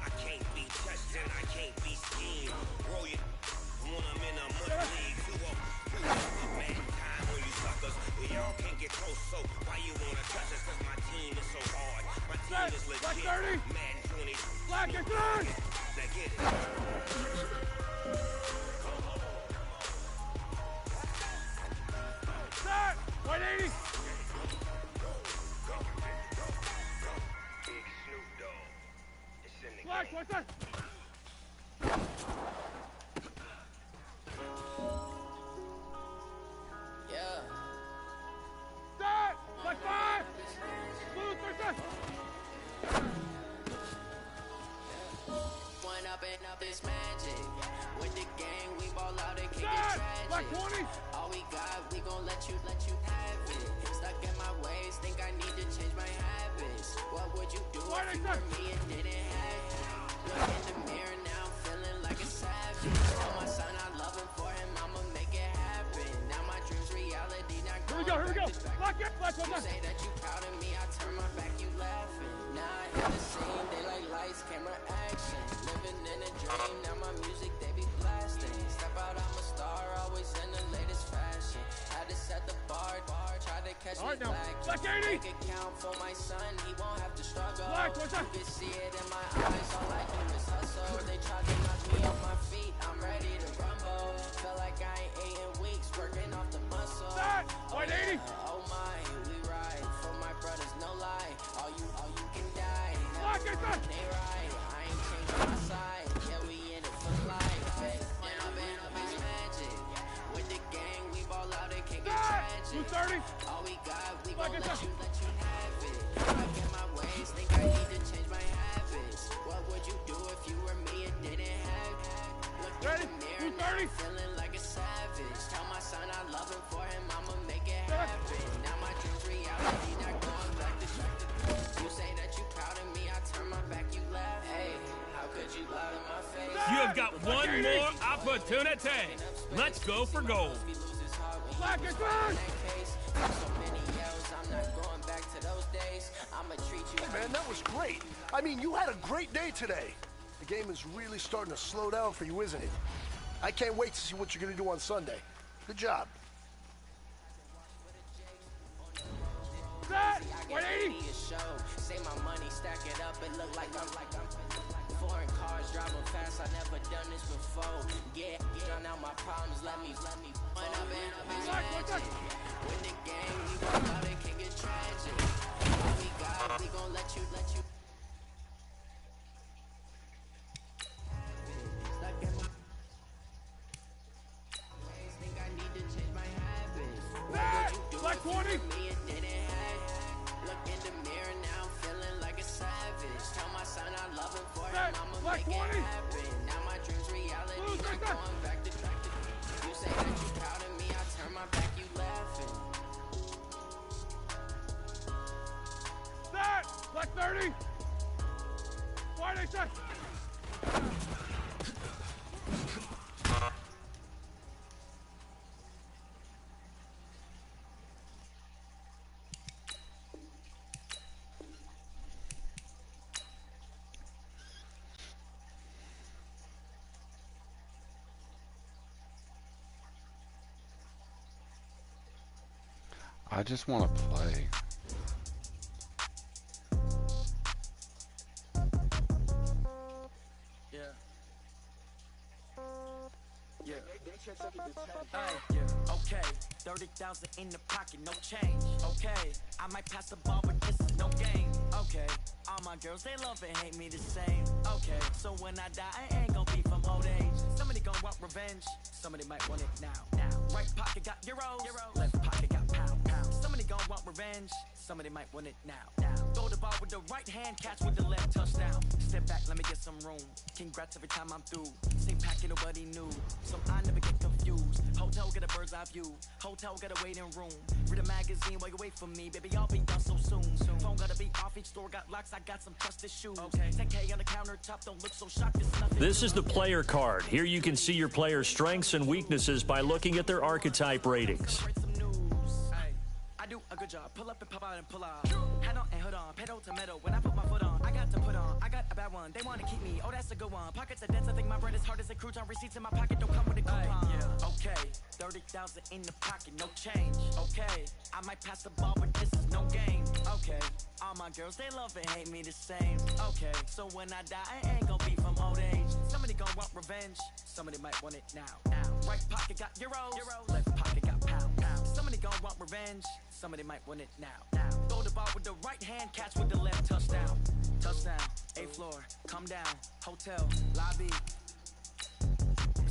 I can't be touched and I can't be schemed. Roll you when I'm in a money league. 2-0, Madden time on you suckers. Y'all can't get close, so why you wanna touch us? 'Cause my team is so hard. My team is legit. Like 30? Madden 20. Like a gun! Now get it. That! 180! Big Snoop Dogg. It's in the Like, game. what's that? Yeah. That! Like 5! Smooth, what's that? One up and up this magic. With the gang, we ball out and kick it That! tragic. Black 20. All we got, we gon' let you have it. Stuck in my ways, think I need to change my habits. What would you do if you were me and didn't have it? Look in the mirror now, I'm feeling like a savage. Tell my son I love him, for him I'ma make it happen. Now my dreams reality, not going Here we go. Black it. You say that you proud of me, I turn my back, you laughing. Now I hit the scene, they like lights, camera, action. Living in a dream, now my music, they be blasting. Step out, I'm a star, always in the latest fashion. Had to set the bar, try to catch me black. Make it count for my son, he won't have to struggle. You can see it in my eyes, all I do is hustle. They try to knock me off my feet, I'm ready to rumble. Feel like I ain't ate in weeks, working off the muscle. Oh my, we ride for my brothers, no lie. All you can die. They right, I ain't changing my side. Yeah, we in it for life. Hey, now been up is magic. With the gang, we ball out, it can't get tragic. All we got, we gon' let you have it. I get my ways, think I need to change my habits. What would you do if you were me and didn't have it? Look in the mirror now, feeling like a savage. Tell my son I love him, for him I'ma make it happen. Now my dreams reality, not going back to track. You say that you proud of me, I turn my back, you laugh. Hey, how could you lie to my face? You have got one more opportunity. Let's go for gold. Black is back! So many yells, I'm not going back to those days. I'ma treat you. Hey man, that was great. I mean, you had a great day today. The game is really starting to slow down for you, isn't it? I can't wait to see what you're gonna do on Sunday. Good job. That 180. Say my money, stack it up, it look like I'm foreign cars driving fast. I never done this before. Yeah, drown out my problems. Let me. When I've been magic. When the gang, we walk out, it can get tragic. All we got, we gon' let you. Stuck in my ways, think I need to change my habits. What would you do Black 20. if me and didn't have it? Look in the mirror now, I'm feeling like a savage. Tell my son I love him, for him I'ma make it happen. Now my dreams reality, not going back to track. You say that you proud of me, I turn my back, you laughing. That Black 30. Why they say? I just want to play. Okay, 30,000 in the pocket, no change. Okay, I might pass the ball, but this is no game. Okay, all my girls, they love and hate me the same. Okay, so when I die, I ain't gon' be from old age. Somebody gon' want revenge, somebody might want it now. Right pocket got euros, left pocket got pound. Somebody gon' want revenge, somebody might want it now. Throw the ball with the right hand, catch with the left, touchdown. Step back, let me get some room. Congrats every time I'm through. Same packet, nobody knew, so I never get confused. Hotel get a bird's eye view, hotel get a waiting room. Read a magazine while you wait for me, baby, I'll be done so soon. Phone gotta be off, each store got locks, I got some trusted shoes. Okay, 10K on the countertop, don't look so shocked, it's nothing. This is the player card. Here you can see your player's strengths and weaknesses by looking at their archetype ratings. I do a good job, pull up and pop out and pull out. Head on and hood on, pedal to metal. When I put my foot on, I got to put on. I got a bad one, they wanna keep me, oh that's a good one. Pockets are dense, I think my bread is hard as a crouton. Receipts in my pocket don't come with a coupon. Okay, 30,000 in the pocket, no change. Okay, I might pass the ball, but this is no game. Okay, all my girls, they love and hate me the same. Okay, so when I die, I ain't gon' be from old age. Somebody gon' want revenge, somebody might want it now. Right pocket got euros, left pocket got pound. Somebody gon' want revenge, somebody might want it now. Throw the ball with the right hand, catch with the left, touchdown. Touchdown, 8th floor, come down, hotel, lobby.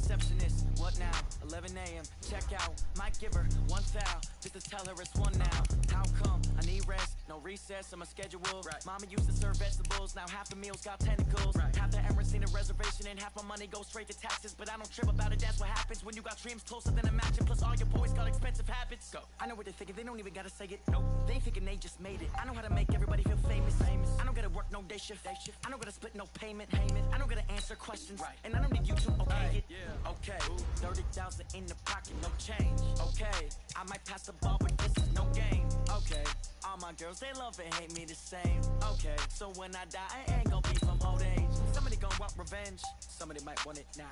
receptionist. What now? 11 a.m. Check out. Might give her one foul just to tell her it's one now. How come? I need rest. No recess on my schedule. Right. Mama used to serve vegetables. Now half the meals got tentacles. Right. Half the Emirates need a reservation and half my money goes straight to taxes. But I don't trip about it. That's what happens when you got dreams closer than a match. And plus all your boys got expensive habits. Go. I know what they're thinking. They don't even gotta say it. Nope. They ain't thinking they just made it. I know how to make everybody feel famous. I don't gotta work no day shift. I don't gotta split no payment. I don't gotta answer questions. Right. And I don't need you to okay it. Yeah. Okay. 30,000 in the pocket, no change. Okay. I might pass the ball, but this is no game. Okay. All my girls, they love and hate me the same. Okay. So when I die, I ain't gonna be from old age. Somebody gon' want revenge. Somebody might want it now.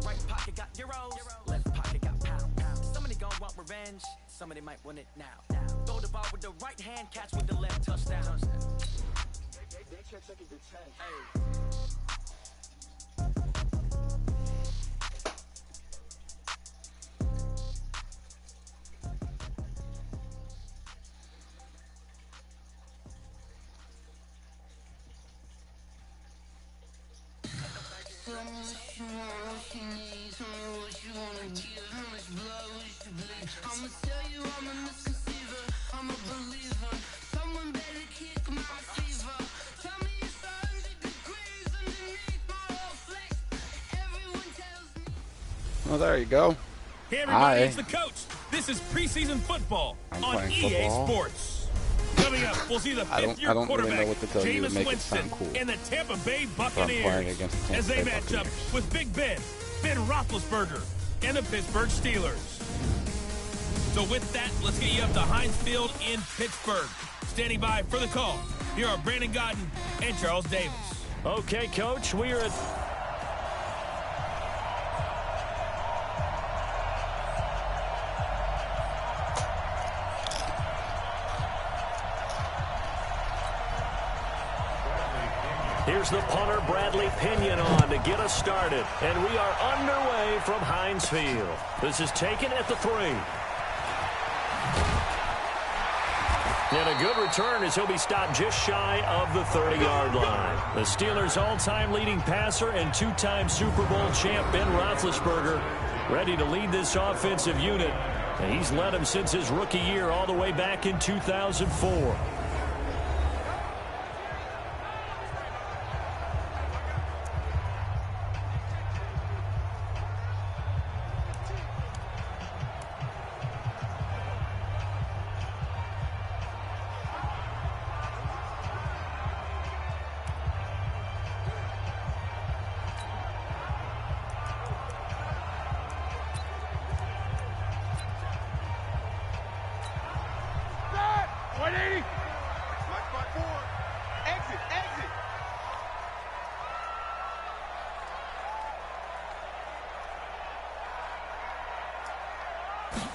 Right pocket got euros. Left pocket got pound. Somebody gon' want revenge. Somebody might want it now. Throw the ball with the right hand, catch with the left, touchdown. They can't take it to 10. Hey. I'ma tell you I'm a misconceiver, I'm a believer. Someone better kick my fever. Tell me it's 100 degrees underneath my whole flex. Everyone tells me. Well, there you go. Hey everybody, it's the coach. This is preseason football on EA Sports. Coming up, we'll see the fifth-year quarterback, really know what to tell you to Jameis make it Winston, sound cool. and the Tampa Bay I'm playing Buccaneers against the as they Tampa Bay match up Buccaneers. with Big Ben Roethlisberger, and the Pittsburgh Steelers. So with that, let's get you up to Heinz Field in Pittsburgh. Standing by for the call, here are Brandon Godden and Charles Davis. Okay, Coach, we are at... Here's the punter, Bradley Pinion, on to get us started. And we are underway from Heinz Field. This is taken at the 3. And a good return as he'll be stopped just shy of the 30-yard line. The Steelers' all-time leading passer and two-time Super Bowl champ Ben Roethlisberger ready to lead this offensive unit. And he's led them since his rookie year all the way back in 2004.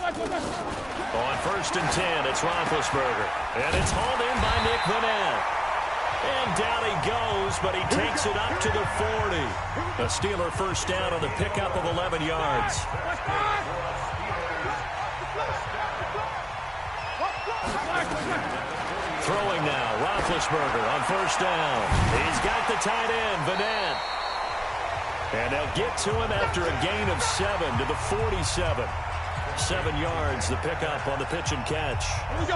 On 1st and 10, it's Roethlisberger. And it's hauled in by Nick Vanette. And down he goes, but he takes it up to the 40. A Steeler first down on the pickup of 11 yards. Throwing now, Roethlisberger on 1st down. He's got the tight end, Vanette. And they'll get to him after a gain of 7 to the 47. 7 yards, the pickup on the pitch and catch. Here we go.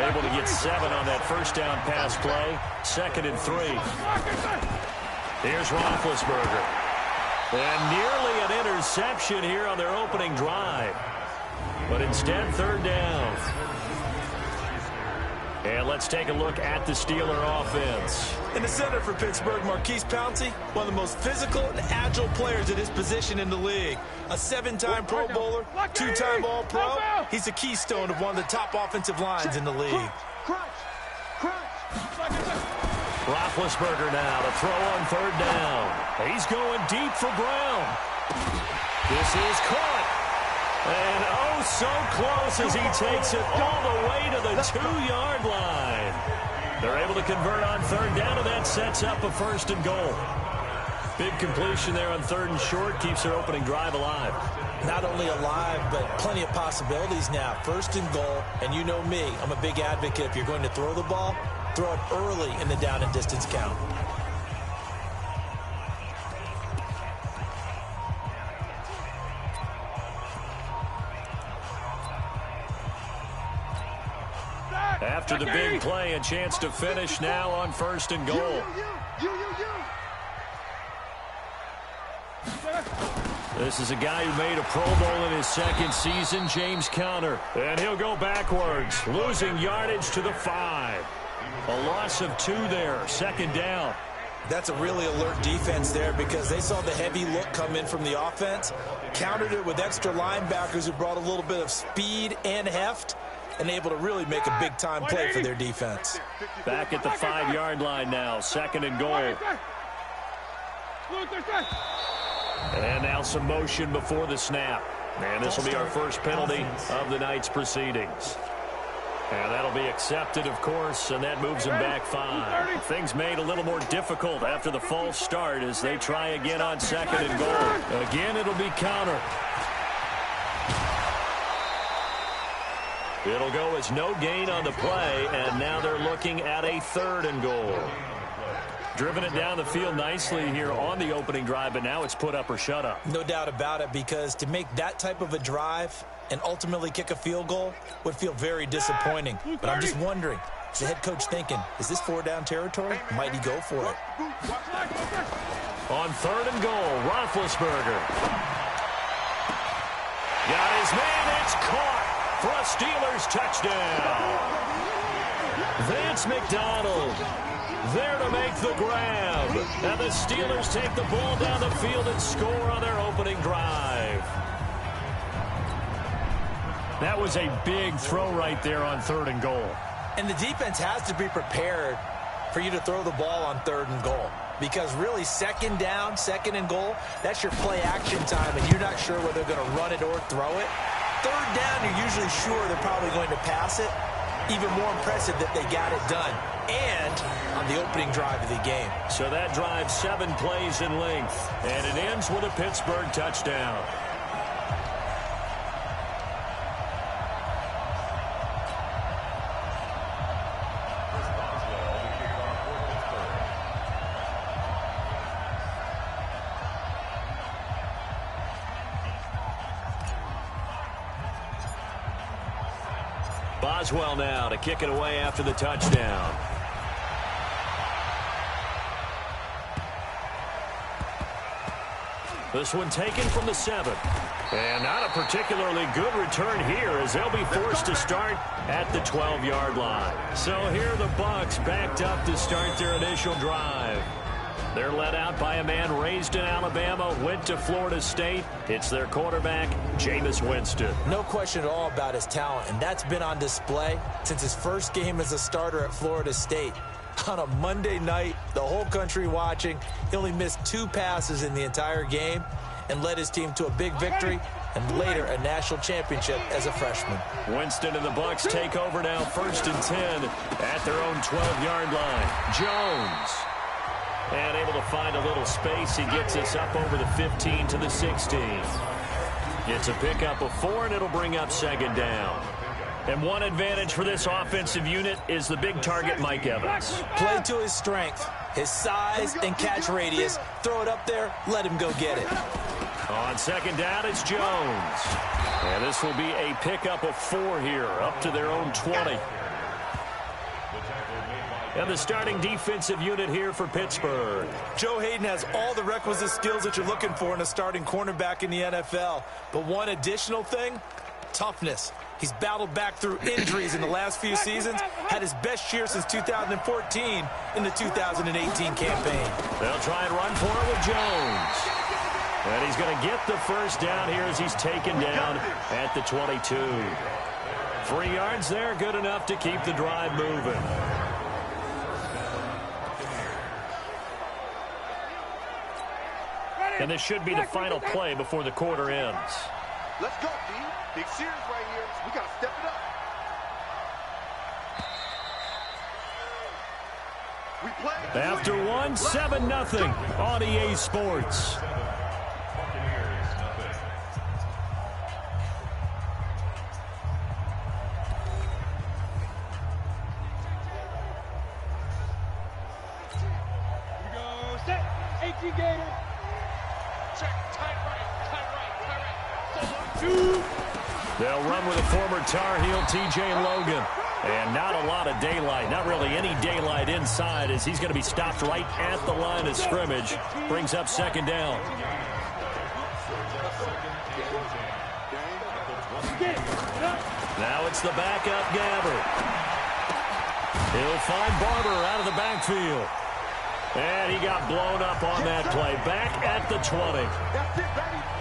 Able to get 7 on that first down pass play. 2nd and 3. Here's Roethlisberger. And nearly an interception here on their opening drive. But instead, 3rd down. And let's take a look at the Steeler offense. In the center for Pittsburgh, Marquise Pouncey, one of the most physical and agile players at his position in the league. A 7-time Pro Bowler, 2-time All-Pro. He's a keystone of one of the top offensive lines in the league. Roethlisberger now to throw on 3rd down. He's going deep for Brown. This is caught. And oh, so close as he takes it all the way to the 2-yard line. They're able to convert on 3rd down, and that sets up a 1st and goal. Big completion there on 3rd and short, keeps their opening drive alive. Not only alive, but plenty of possibilities now. 1st and goal, and you know me, I'm a big advocate. If you're going to throw the ball, throw it early in the down and distance count. After the big play, a chance to finish now on 1st and goal. This is a guy who made a Pro Bowl in his 2nd season, James Conner. And he'll go backwards, losing yardage to the 5. A loss of 2 there, 2nd down. That's a really alert defense there because they saw the heavy look come in from the offense, countered it with extra linebackers who brought a little bit of speed and heft, and able to really make a big-time play for their defense. Back at the 5-yard line now, 2nd and goal. And now some motion before the snap. And this will be our first penalty of the night's proceedings. And that'll be accepted, of course, and that moves them back 5. Things made a little more difficult after the false start as they try again on 2nd and goal. Again, it'll be counter. It'll go as no gain on the play, and now they're looking at a 3rd and goal. Driven it down the field nicely here on the opening drive, but now it's put up or shut up. No doubt about it, because to make that type of a drive and ultimately kick a field goal would feel very disappointing. But I'm just wondering, is the head coach thinking, is this 4-down territory? Might he go for it? On 3rd and goal, Roethlisberger. Got his man, it's caught for a Steelers touchdown. Vance McDonald there to make the grab. And the Steelers take the ball down the field and score on their opening drive. That was a big throw right there on 3rd and goal. And the defense has to be prepared for you to throw the ball on 3rd and goal. Because really, 2nd down, 2nd and goal, that's your play action time, and you're not sure whether they're going to run it or throw it. 3rd down, you're usually sure they're probably going to pass it. Even more impressive that they got it done. And on the opening drive of the game. So that drive 7 plays in length. And it ends with a Pittsburgh touchdown. Boswell now to kick it away after the touchdown. This one taken from the 7. And not a particularly good return here as they'll be forced to start at the 12-yard line. So here the Bucs backed up to start their initial drive. They're led out by a man raised in Alabama, went to Florida State. It's their quarterback, Jameis Winston. No question at all about his talent, and that's been on display since his first game as a starter at Florida State. On a Monday night, the whole country watching, he only missed 2 passes in the entire game and led his team to a big victory and later a national championship as a freshman. Winston and the Bucs take over now, 1st and 10 at their own 12-yard line. Jones. And able to find a little space. He gets us up over the 15 to the 16. Gets a pickup of 4, and it'll bring up 2nd down. And one advantage for this offensive unit is the big target, Mike Evans. Play to his strength, his size and catch radius. Throw it up there, let him go get it. On 2nd down, it's Jones. And this will be a pickup of 4 here, up to their own 20. And the starting defensive unit here for Pittsburgh. Joe Hayden has all the requisite skills that you're looking for in a starting cornerback in the NFL. But one additional thing, toughness. He's battled back through injuries in the last few seasons, had his best year since 2014 in the 2018 campaign. They'll try and run for it with Jones. And he's going to get the first down here as he's taken down at the 22. 3 yards there, good enough to keep the drive moving. And this should be the final play before the quarter ends. Let's go, D. Big series right here. We got to step it up. After one, 7-0 on EA Sports. They'll run with a former Tar Heel, TJ Logan. And not a lot of daylight, not really any daylight inside, as he's going to be stopped right at the line of scrimmage. Brings up second down. Now it's the backup Gabbert. He'll find Barber out of the backfield. And he got blown up on that play. Back at the 20.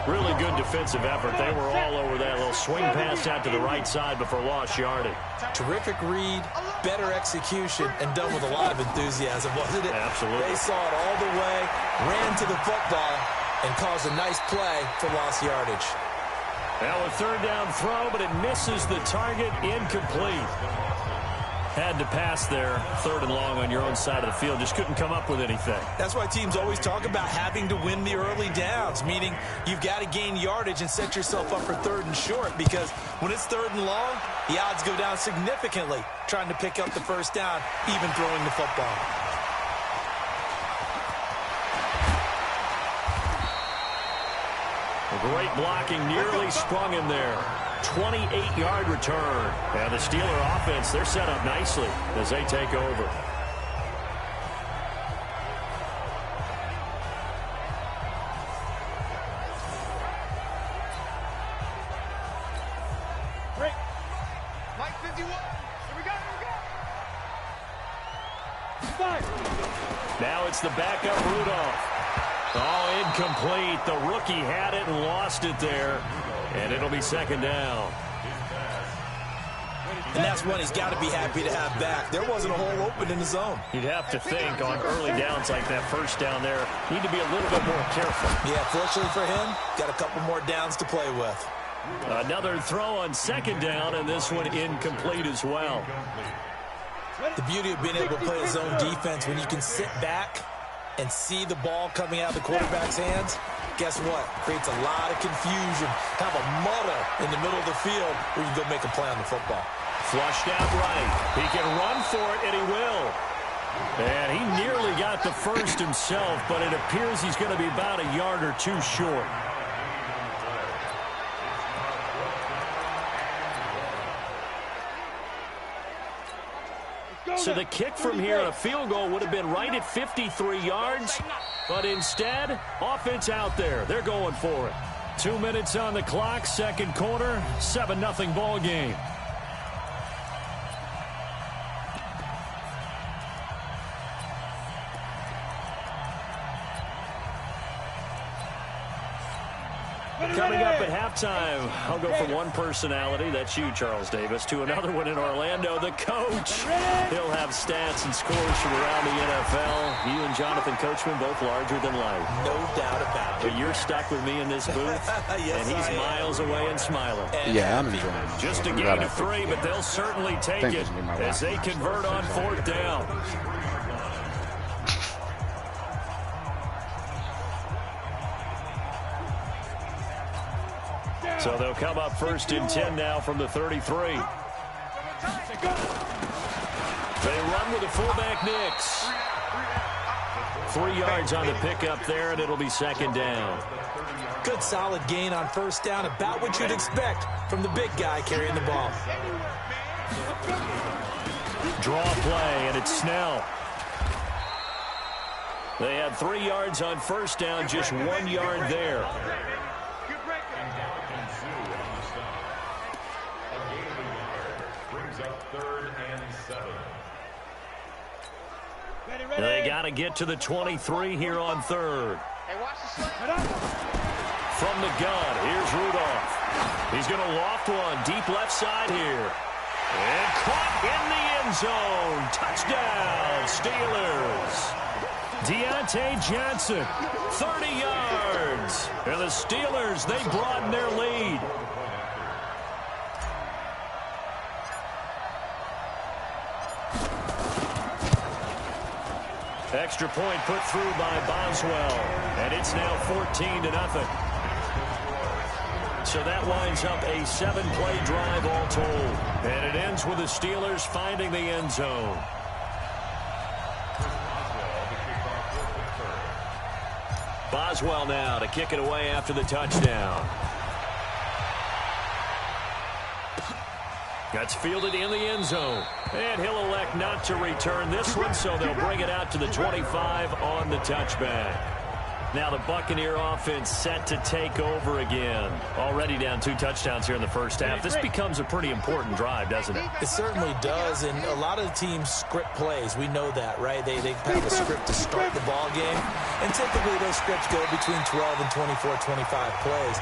Really good defensive effort. They were all over that little swing pass out to the right side before lost yardage. Terrific read, better execution, and done with a lot of enthusiasm, wasn't it? Absolutely. They saw it all the way, ran to the football, and caused a nice play for lost yardage. Now a third down throw, but it misses the target, incomplete. Had to pass there, third and long on your own side of the field. Just couldn't come up with anything. That's why teams always talk about having to win the early downs, meaning you've got to gain yardage and set yourself up for third and short, because when it's third and long, the odds go down significantly trying to pick up the first down, even throwing the football. Great blocking, nearly sprung him there. 28-yard return. And the Steeler offense, they're set up nicely as they take over. Break. Mike 51. Here we go. Now it's the backup Rudolph. Oh, incomplete. The rookie had it and lost it there. And it'll be second down. And that's one he's got to be happy to have back. There wasn't a hole open in the zone. You'd have to think on early downs like that first down there, need to be a little bit more careful. Yeah, fortunately for him, got a couple more downs to play with. Another throw on second down, and this one incomplete as well. The beauty of being able to play a zone defense when you can sit back and see the ball coming out of the quarterback's hands, guess what? Creates a lot of confusion, kind of a muddle in the middle of the field where you can go make a play on the football. Flushed out right. He can run for it, and he will. And he nearly got the first himself, but it appears he's going to be about a yard or two short. So the kick from here, a field goal, would have been right at 53 yards. But instead, offense out there. They're going for it. 2 minutes on the clock, second quarter, 7-0 ball game. Coming up at halftime, I'll go from one personality, that's you, Charles Davis, to another one in Orlando, the coach. He'll have stats and scores from around the NFL. You and Jonathan Coachman, both larger than life. No doubt about it. But you're stuck with me in this booth, yes, and he's miles away and smiling. Yeah, I'm enjoying it. Just a gain of 3, but they'll certainly take it as they convert on fourth down. So they'll come up first and 10 now from the 33. They run with the fullback Nix. 3 yards on the pickup there, and it'll be second down. Good solid gain on first down, about what you'd expect from the big guy carrying the ball. Draw play, and it's Snell. They had 3 yards on first down, just 1 yard there. They got to get to the 23 here on third. From the gun, here's Rudolph. He's going to loft one deep left side here. And caught in the end zone. Touchdown, Steelers. Deontay Johnson, 30 yards. And the Steelers, they broaden their lead. Extra point put through by Boswell, and it's now 14-0. So that winds up a 7-play drive all told, and it ends with the Steelers finding the end zone. Boswell now to kick it away after the touchdown. That's fielded in the end zone. And he'll elect not to return this one, so they'll bring it out to the 25 on the touchback. Now the Buccaneer offense set to take over again. Already down 2 touchdowns here in the first half. This becomes a pretty important drive, doesn't it? It certainly does, and a lot of the teams script plays. We know that, right? They have a script to start the ball game, and typically those scripts go between 12 and 24, 25 plays.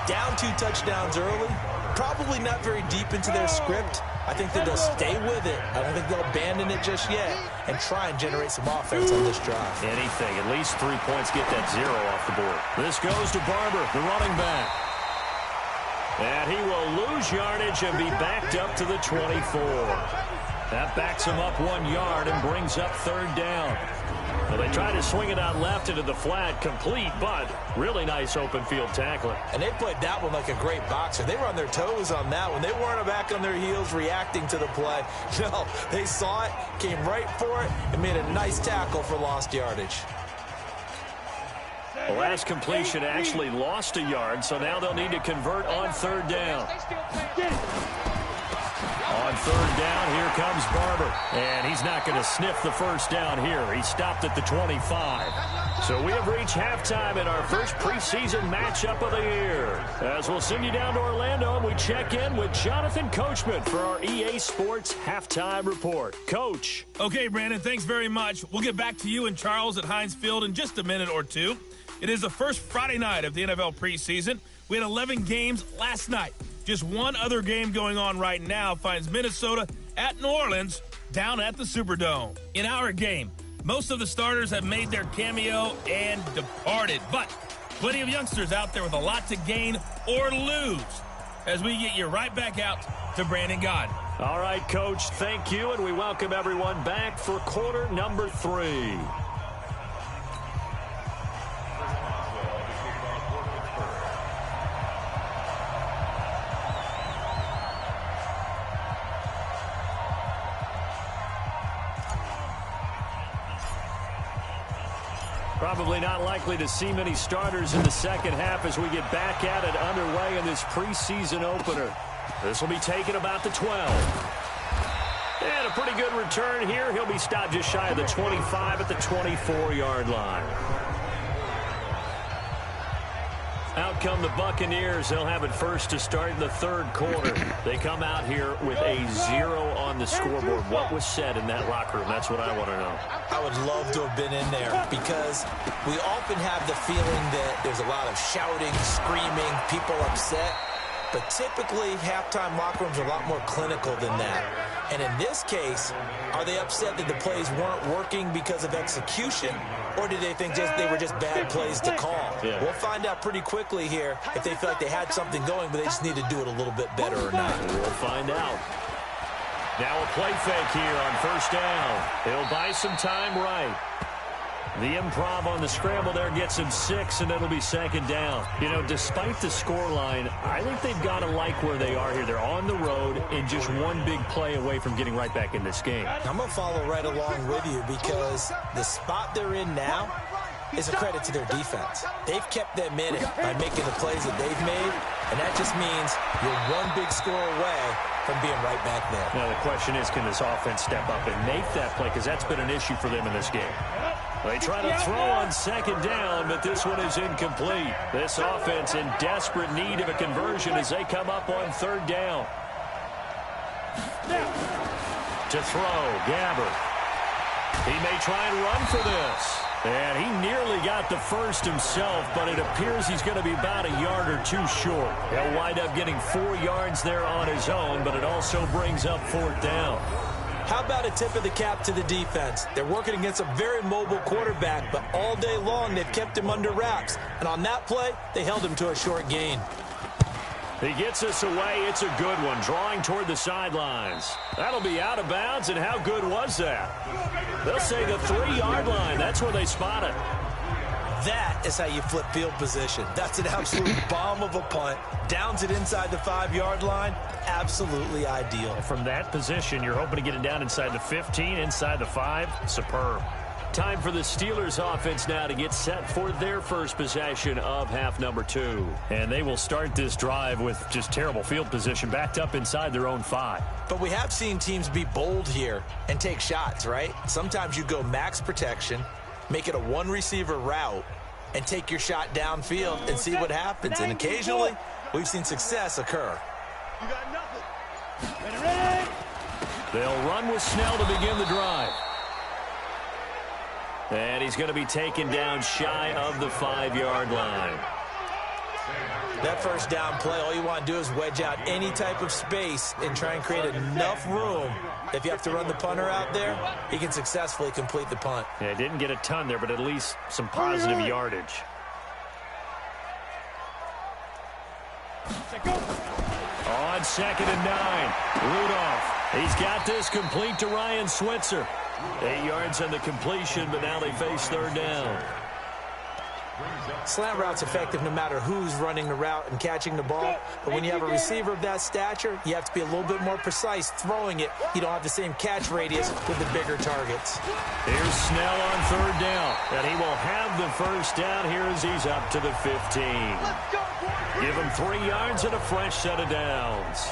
Down 2 touchdowns early, probably not very deep into their script. I think that they'll stay with it. I don't think they'll abandon it just yet and try and generate some offense on this drive. Anything. At least 3 points, get that 0 off the board. This goes to Barber, the running back. And he will lose yardage and be backed up to the 24. That backs him up 1 yard and brings up 3rd down. Well, they try to swing it out left into the flat, complete, but really nice open field tackling. And they played that one like a great boxer. They were on their toes on that one. They weren't back on their heels reacting to the play. No, they saw it, came right for it, and made a nice tackle for lost yardage. The last completion actually lost a yard, so now they'll need to convert on 3rd down. On 3rd down, here comes Barber. And he's not going to sniff the first down here. He stopped at the 25. So we have reached halftime in our first preseason matchup of the year. As we'll send you down to Orlando, and we check in with Jonathan Coachman for our EA Sports Halftime Report. Coach. Okay, Brandon, thanks very much. We'll get back to you and Charles at Heinz Field in just a minute or two. It is the first Friday night of the NFL preseason. We had 11 games last night. Just one other game going on right now finds Minnesota at New Orleans down at the Superdome. In our game, most of the starters have made their cameo and departed, but plenty of youngsters out there with a lot to gain or lose as we get you right back out to Brandon Gaudin. All right, Coach, thank you, and we welcome everyone back for quarter number 3. Probably not likely to see many starters in the second half as we get back at it underway in this preseason opener. This will be taken about the 12. And a pretty good return here. He'll be stopped just shy of the 25 at the 24-yard line. Out come the Buccaneers. They'll have it first to start in the 3rd quarter. They come out here with a 0 on the scoreboard. What was said in that locker room? That's what I want to know. I would love to have been in there because we often have the feeling that there's a lot of shouting, screaming, people upset. But typically, halftime locker rooms are a lot more clinical than that. And in this case, are they upset that the plays weren't working because of execution, or did they think they were just bad plays to call? Yeah. We'll find out pretty quickly here if they feel like they had something going, but they just need to do it a little bit better or not. We'll find out. Now a play fake here on 1st down. He'll buy some time right. The improv on the scramble there gets him 6, and it'll be 2nd down. You know, despite the scoreline, I think they've got to like where they are here. They're on the road and just one big play away from getting right back in this game. I'm going to follow right along with you because the spot they're in now is a credit to their defense. They've kept them in it by making the plays that they've made, and that just means you're one big score away from being right back there. Now the question is, can this offense step up and make that play? Because that's been an issue for them in this game. They try to throw on 2nd down, but this one is incomplete. This offense in desperate need of a conversion as they come up on 3rd down. To throw, Gabbert. He may try and run for this. And he nearly got the first himself, but it appears he's going to be about a yard or 2 short. He'll wind up getting 4 yards there on his own, but it also brings up 4th down. How about a tip of the cap to the defense? They're working against a very mobile quarterback, but all day long they've kept him under wraps. And on that play, they held him to a short gain. He gets us away. It's a good one, drawing toward the sidelines. That'll be out of bounds, and how good was that? They'll say the 3-yard line. That's where they spot it. That is how you flip field position. That's an absolute bomb of a punt. Downs it inside the 5-yard line. Absolutely ideal. From that position, you're hoping to get it down inside the 15, inside the 5. Superb. Time for the Steelers offense now to get set for their first possession of half number 2. And they will start this drive with just terrible field position, backed up inside their own 5. But we have seen teams be bold here and take shots, right? Sometimes you go max protection, make it a one-receiver route, and take your shot downfield and see what happens. And occasionally, we've seen success occur. You got nothing. Ready? They'll run with Snell to begin the drive. And he's going to be taken down shy of the 5-yard line. That first down play, all you want to do is wedge out any type of space and try and create enough room. If you have to run the punter out there, he can successfully complete the punt. Yeah, didn't get a ton there, but at least some positive yardage. On 2nd and 9, Rudolph. He's got this complete to Ryan Switzer. 8 yards on the completion, but now they face 3rd down. Slant route's effective no matter who's running the route and catching the ball. But when you have a receiver of that stature, you have to be a little bit more precise throwing it. You don't have the same catch radius with the bigger targets. Here's Snell on 3rd down. And he will have the first down here as he's up to the 15. Give him 3 yards and a fresh set of downs.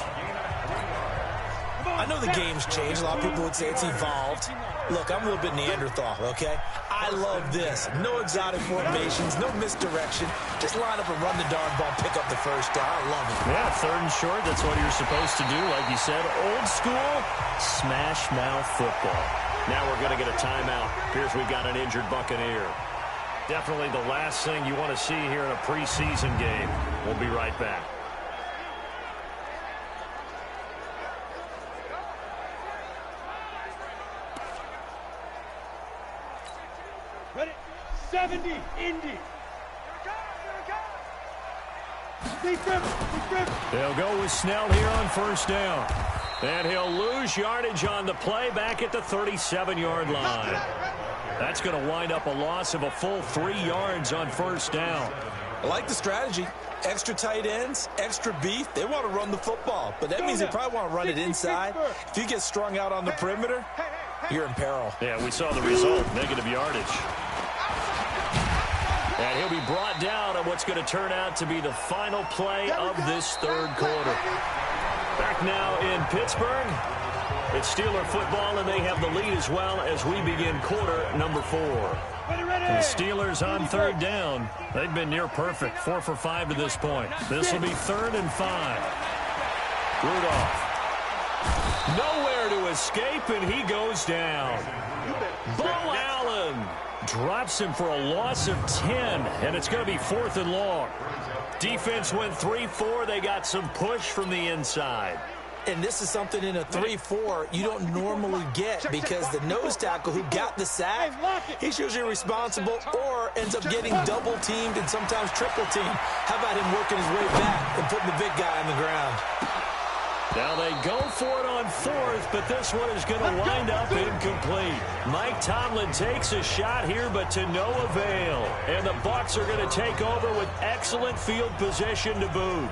I know the game's changed. A lot of people would say it's evolved. Look, I'm a little bit Neanderthal, okay? I love this. No exotic formations, no misdirection. Just line up and run the darn ball, pick up the first down. I love it. Yeah, 3rd and short, that's what you're supposed to do. Like you said, old school, smash mouth football. Now we're going to get a timeout. Appears we've got an injured Buccaneer. Definitely the last thing you want to see here in a preseason game. We'll be right back. Ready? 70, Indy. They'll go with Snell here on 1st down. And he'll lose yardage on the play back at the 37-yard line. That's going to wind up a loss of a full 3 yards on 1st down. I like the strategy. Extra tight ends, extra beef. They want to run the football, but that means they probably want to run it inside. If you get strung out on the perimeter, you're in peril. Yeah, we saw the result, negative yardage. And he'll be brought down on what's going to turn out to be the final play of this 3rd quarter. Back now in Pittsburgh. It's Steeler football, and they have the lead as well as we begin quarter number 4. The Steelers on 3rd down. They've been near perfect, 4 for 5 to this point. This will be 3rd and 5. Rudolph. Nowhere to escape, and he goes down. Bo Allen drops him for a loss of 10, and it's going to be 4th and long. Defense went 3-4. They got some push from the inside. And this is something in a 3-4 you don't normally get because the nose tackle who got the sack, he's usually responsible or ends up getting double-teamed and sometimes triple-teamed. How about him working his way back and putting the big guy on the ground? Now they go for it on 4th, but this one is going to wind up incomplete. Mike Tomlin takes a shot here, but to no avail. And the Bucs are going to take over with excellent field position to boot.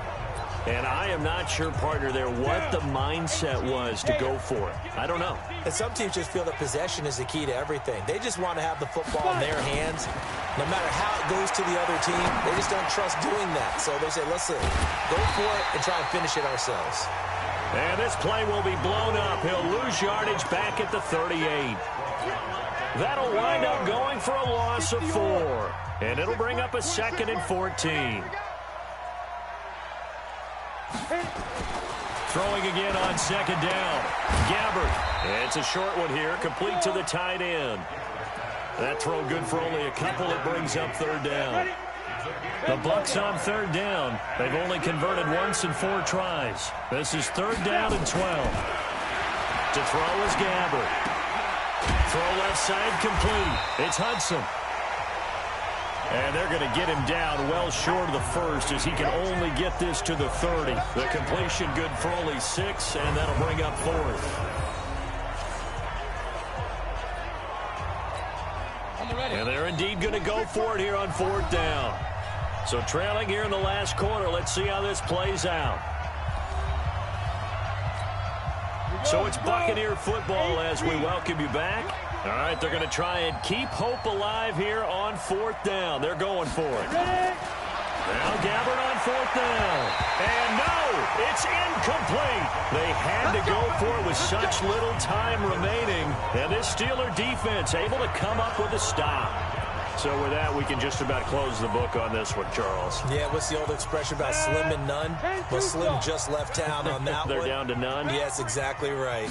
And I am not sure, partner, there what the mindset was to go for it. I don't know. And some teams just feel that possession is the key to everything. They just want to have the football in their hands. No matter how it goes to the other team, they just don't trust doing that. So they say, listen, go for it and try and finish it ourselves. And this play will be blown up. He'll lose yardage back at the 38. That'll wind up going for a loss of 4. And it'll bring up a 2nd and 14. Throwing again on 2nd down. Gabbert. It's a short one here, complete to the tight end. That throw good for only a couple. It brings up 3rd down. The Bucs on 3rd down. They've only converted once in 4 tries. This is 3rd down and 12. To throw is Gabbert. Throw left side complete. It's Hudson. And they're going to get him down well short of the 1st as he can only get this to the 30. The completion good for only 6, and that'll bring up 4th. And they're indeed going to go for it here on 4th down. So trailing here in the last quarter. Let's see how this plays out. So it's Buccaneer football as we welcome you back. All right, they're going to try and keep hope alive here on 4th down. They're going for it. Now Gabbard on 4th down. And no, it's incomplete. They had to go for it with such little time remaining. And this Steeler defense able to come up with a stop. So with that, we can just about close the book on this one, Charles. Yeah, what's the old expression about slim and none? Well, Slim just left town on that They're one. down to none? Yes, exactly right.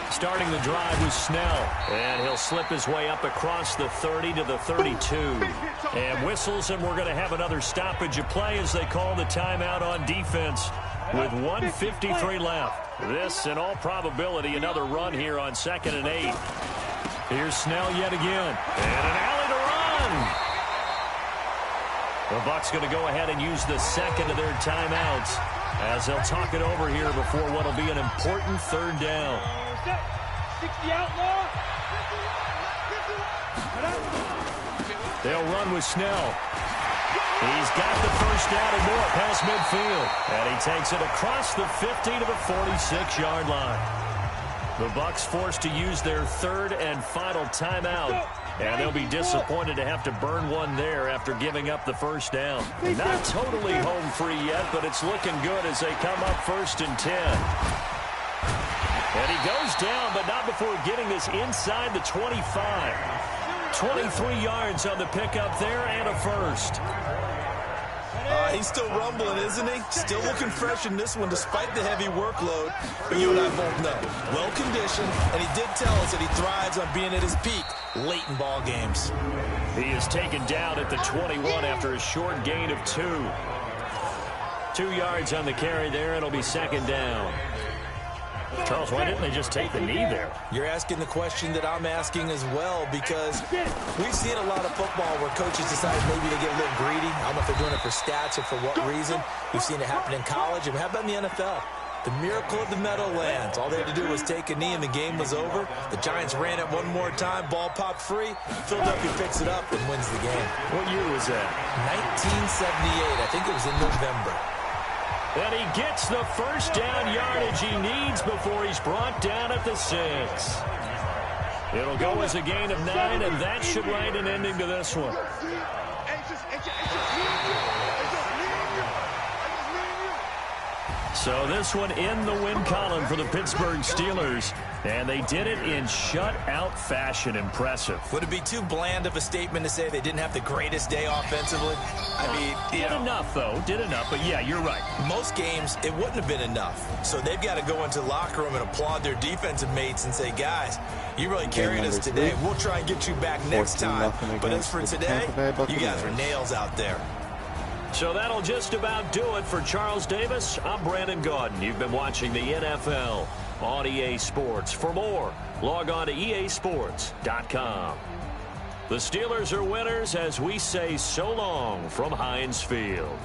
Starting the drive was Snell, and he'll slip his way up across the 30 to the 32. And whistles, and we're going to have another stoppage of play as they call the timeout on defense with 1:53 left. This, in all probability, another run here on 2nd and 8. Here's Snell yet again, and an alley to run. The Bucs going to go ahead and use the second of their timeouts as they'll talk it over here before what will be an important 3rd down. 60 outlaw. They'll run with Snell. He's got the first down and more past midfield. And he takes it across the 50 to the 46-yard line. The Bucs forced to use their 3rd and final timeout. And they'll be disappointed to have to burn one there after giving up the first down. Not totally home free yet, but it's looking good as they come up 1st and 10. And he goes down, but not before getting this inside the 25. 23 yards on the pickup there and a first. He's still rumbling, isn't he? Still looking fresh in this one despite the heavy workload. But you and I both know, well-conditioned, and he did tell us that he thrives on being at his peak late in ball games. He is taken down at the 21 after a short gain of 2. 2 yards on the carry there. It'll be 2nd down. Charles, why didn't they just take the knee there? You're asking the question that I'm asking as well, because we've seen a lot of football where coaches decide maybe to get a little greedy. I don't know if they're doing it for stats or for what reason. We've seen it happen in college, and how about in the NFL? The miracle of the Meadowlands. All they had to do was take a knee, and the game was over. The Giants ran it one more time. Ball popped free. Philadelphia picks it up and wins the game. What year was that? 1978. I think it was in November. And he gets the first down yardage he needs before he's brought down at the 6. It'll go as a gain of 9, and that should write an ending to this one. So this one in the win column for the Pittsburgh Steelers. And they did it in shutout fashion. Impressive. Would it be too bland of a statement to say they didn't have the greatest day offensively? I mean, did enough, though. Did enough. But, yeah, you're right. Most games, it wouldn't have been enough. So they've got to go into the locker room and applaud their defensive mates and say, guys, you really carried us today. We'll try and get you back next time. But as for today, you guys are nails out there. So that'll just about do it for Charles Davis. I'm Brandon Gaudin. You've been watching the NFL on EA Sports. For more, log on to easports.com. The Steelers are winners as we say so long from Heinz Field.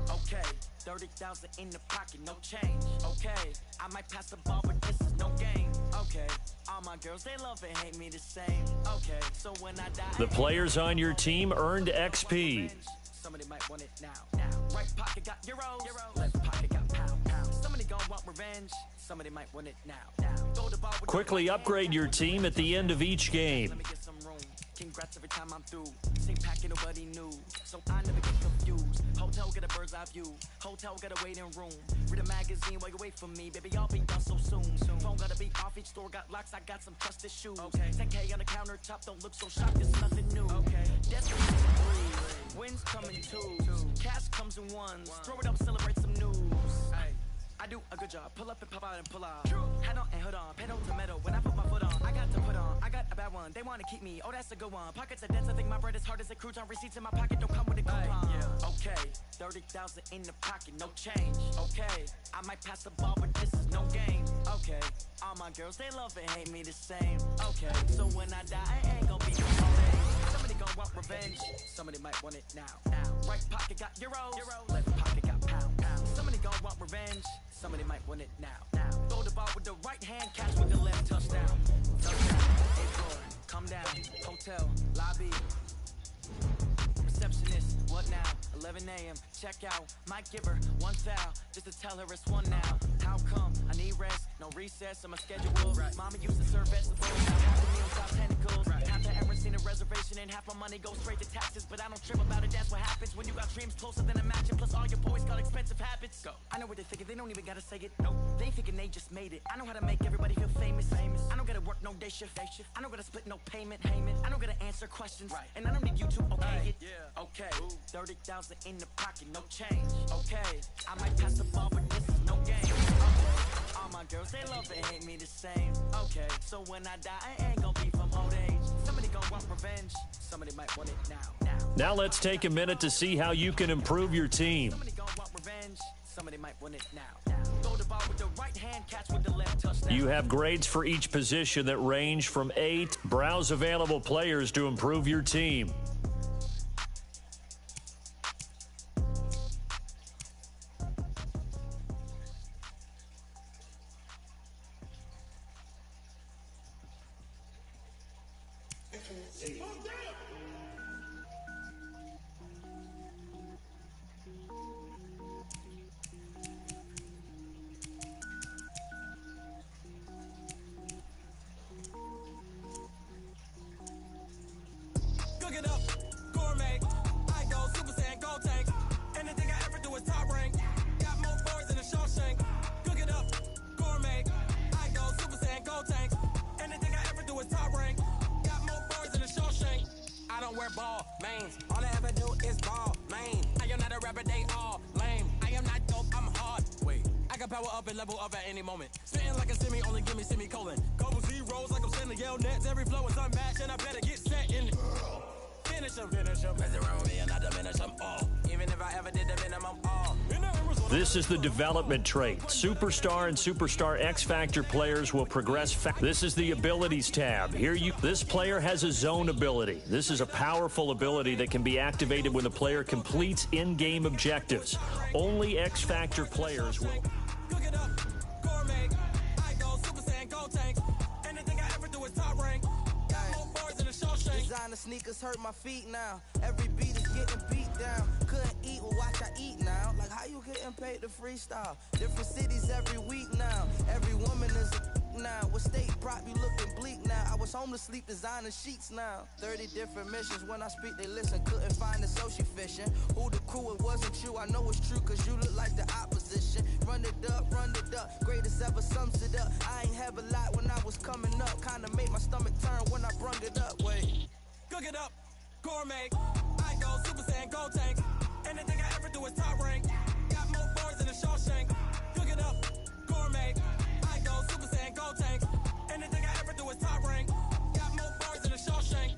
Okay, 30,000 in the pocket, no change. Okay, I might pass the ball, but this is no game. Okay, all my girls, they love and hate me the same. Okay, so when I die, the players on your team earned XP. Somebody might want it now. Right pocket got euros, left pocket got pound. Somebody gonna want revenge. Somebody might want it now. Throw the ball with Quickly upgrade your team at the end of each game. Let me get some room. Congrats every time I'm through. Same packet, nobody knew. So I never get confused. Hotel get a bird's eye view. Hotel got a waiting room. Read a magazine while you wait for me. Baby, I'll be done so soon. Phone gotta be off. Each store got locks. I got some trusted shoes. Okay. 10K on the countertop. Don't look so shocked. It's nothing new. Okay. Destiny's free. Wins come in twos. Cash comes in ones. Throw it up, celebrate some news. Hey. do a good job. Pull up and pop out and pull out. Head on and hood on, pedal to metal. When I put my foot on, I got to put on. I got a bad one, they want to keep me. Oh, that's a good one. Pockets are dense, I think my bread is hard as a crouton. Receipts in my pocket don't come with a coupon. Yeah. Okay, 30,000 in the pocket, no change. Okay, I might pass the ball, but this is no game. Okay, all my girls, they love and hate me the same. Okay, so when I die, I ain't gonna be somebody gon' want revenge. Somebody might want it now. Right pocket got euros. Left pocket got pound. Somebody gon' want revenge. Somebody might want it now. Throw the ball with the right hand, catch with the left, touchdown. Touchdown. 8th floor, come down. Hotel, lobby. Receptionist, what now? 11 a.m. Check out. Might give her one foul just to tell her it's one now. How come? I need rest, no recess on my schedule. Mama used to serve vegetables. Half the meals got tentacles. Half the ever seen a reservation and half my money goes straight to taxes. But I don't trip about it. That's what happens when you got dreams closer than a match. And plus all your boys got expensive habits. Go. I know what they're thinking. They don't even gotta say it. Nope. They thinking they just made it. I know how to make everybody feel famous. I don't gotta work no day shift. I don't gotta split no payment. I don't gotta answer questions. And I don't need you to okay it. Okay, 30,000 in the pocket, no change. Okay, I might pass the ball, but this is no game. Okay, all my girls, they love and hate me the same. Okay, so when I die, I ain't gonna be from old age. Somebody gonna want revenge. Somebody might want it now. Now let's take a minute to see how you can improve your team. Somebody gonna want revenge. Somebody might want it now. Throw the ball with the right hand, catch with the left, touchdown. You have grades for each position that range from 8. Browse available players to improve your team. Cook it up, gourmet. I go Super Saiyan, gold tank. Anything I ever do is top rank. Got more boards than a Shawshank. Cook it up, gourmet. I go Super Saiyan, gold tank. Anything I ever do is top rank. Got more boards than a Shawshank. I don't wear ball mains. All I ever do is ball main. I am not a rapper, they all lame. I am not dope, I'm hard. Wait, I can power up and level up at any moment. Spitting like a semi, only give me semicolon. Couple zeros like I'm sending yell nets. Every flow is unmatched, and I better get set in it. Finish them. Mess around with me and I diminish them all. Even if I ever did the minimum all. This is the development trait. Superstar and Superstar X Factor players will progress fast. This is the abilities tab. This player has a zone ability. This is a powerful ability that can be activated when the player completes in-game objectives. Only X Factor players will. Cook it up, gourmet. I go Super Saiyan, gold tank. Anything I ever do is top rank. Got more boards than a Shawshank. Designer sneakers hurt my feet now. Every beat is getting beat down. Couldn't eat, well watch I eat now. Like how you getting paid to freestyle? Different cities every week now. Every woman is a now. What state prop you looking bleak now? I was home to sleep designing sheets now. 30 different missions. When I speak they listen. Couldn't find the social fishing. Who the crew? It wasn't you. I know it's true cause you look like the opposition. Run it up. Greatest ever sums it up. I ain't have a lot when I was coming up. Kinda made my stomach turn when I brung it up. Wait. Cook it up, gourmet. I go Super Saiyan, gold tank. Anything I ever do is top rank. Got more boards than a Shawshank. Cook it up, gourmet. I go Super Saiyan, gold tank. Anything I ever do is top rank. Got more boards than a Shawshank.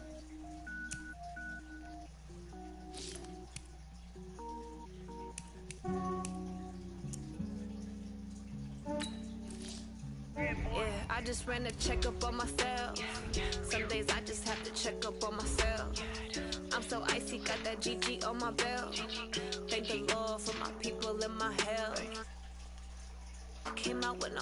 Yeah, I just ran a checkup on myself. Some days I just have to check up on myself. I'm so icy, got that GG on my belt. Thank the Lord for my people and my health. Came out with no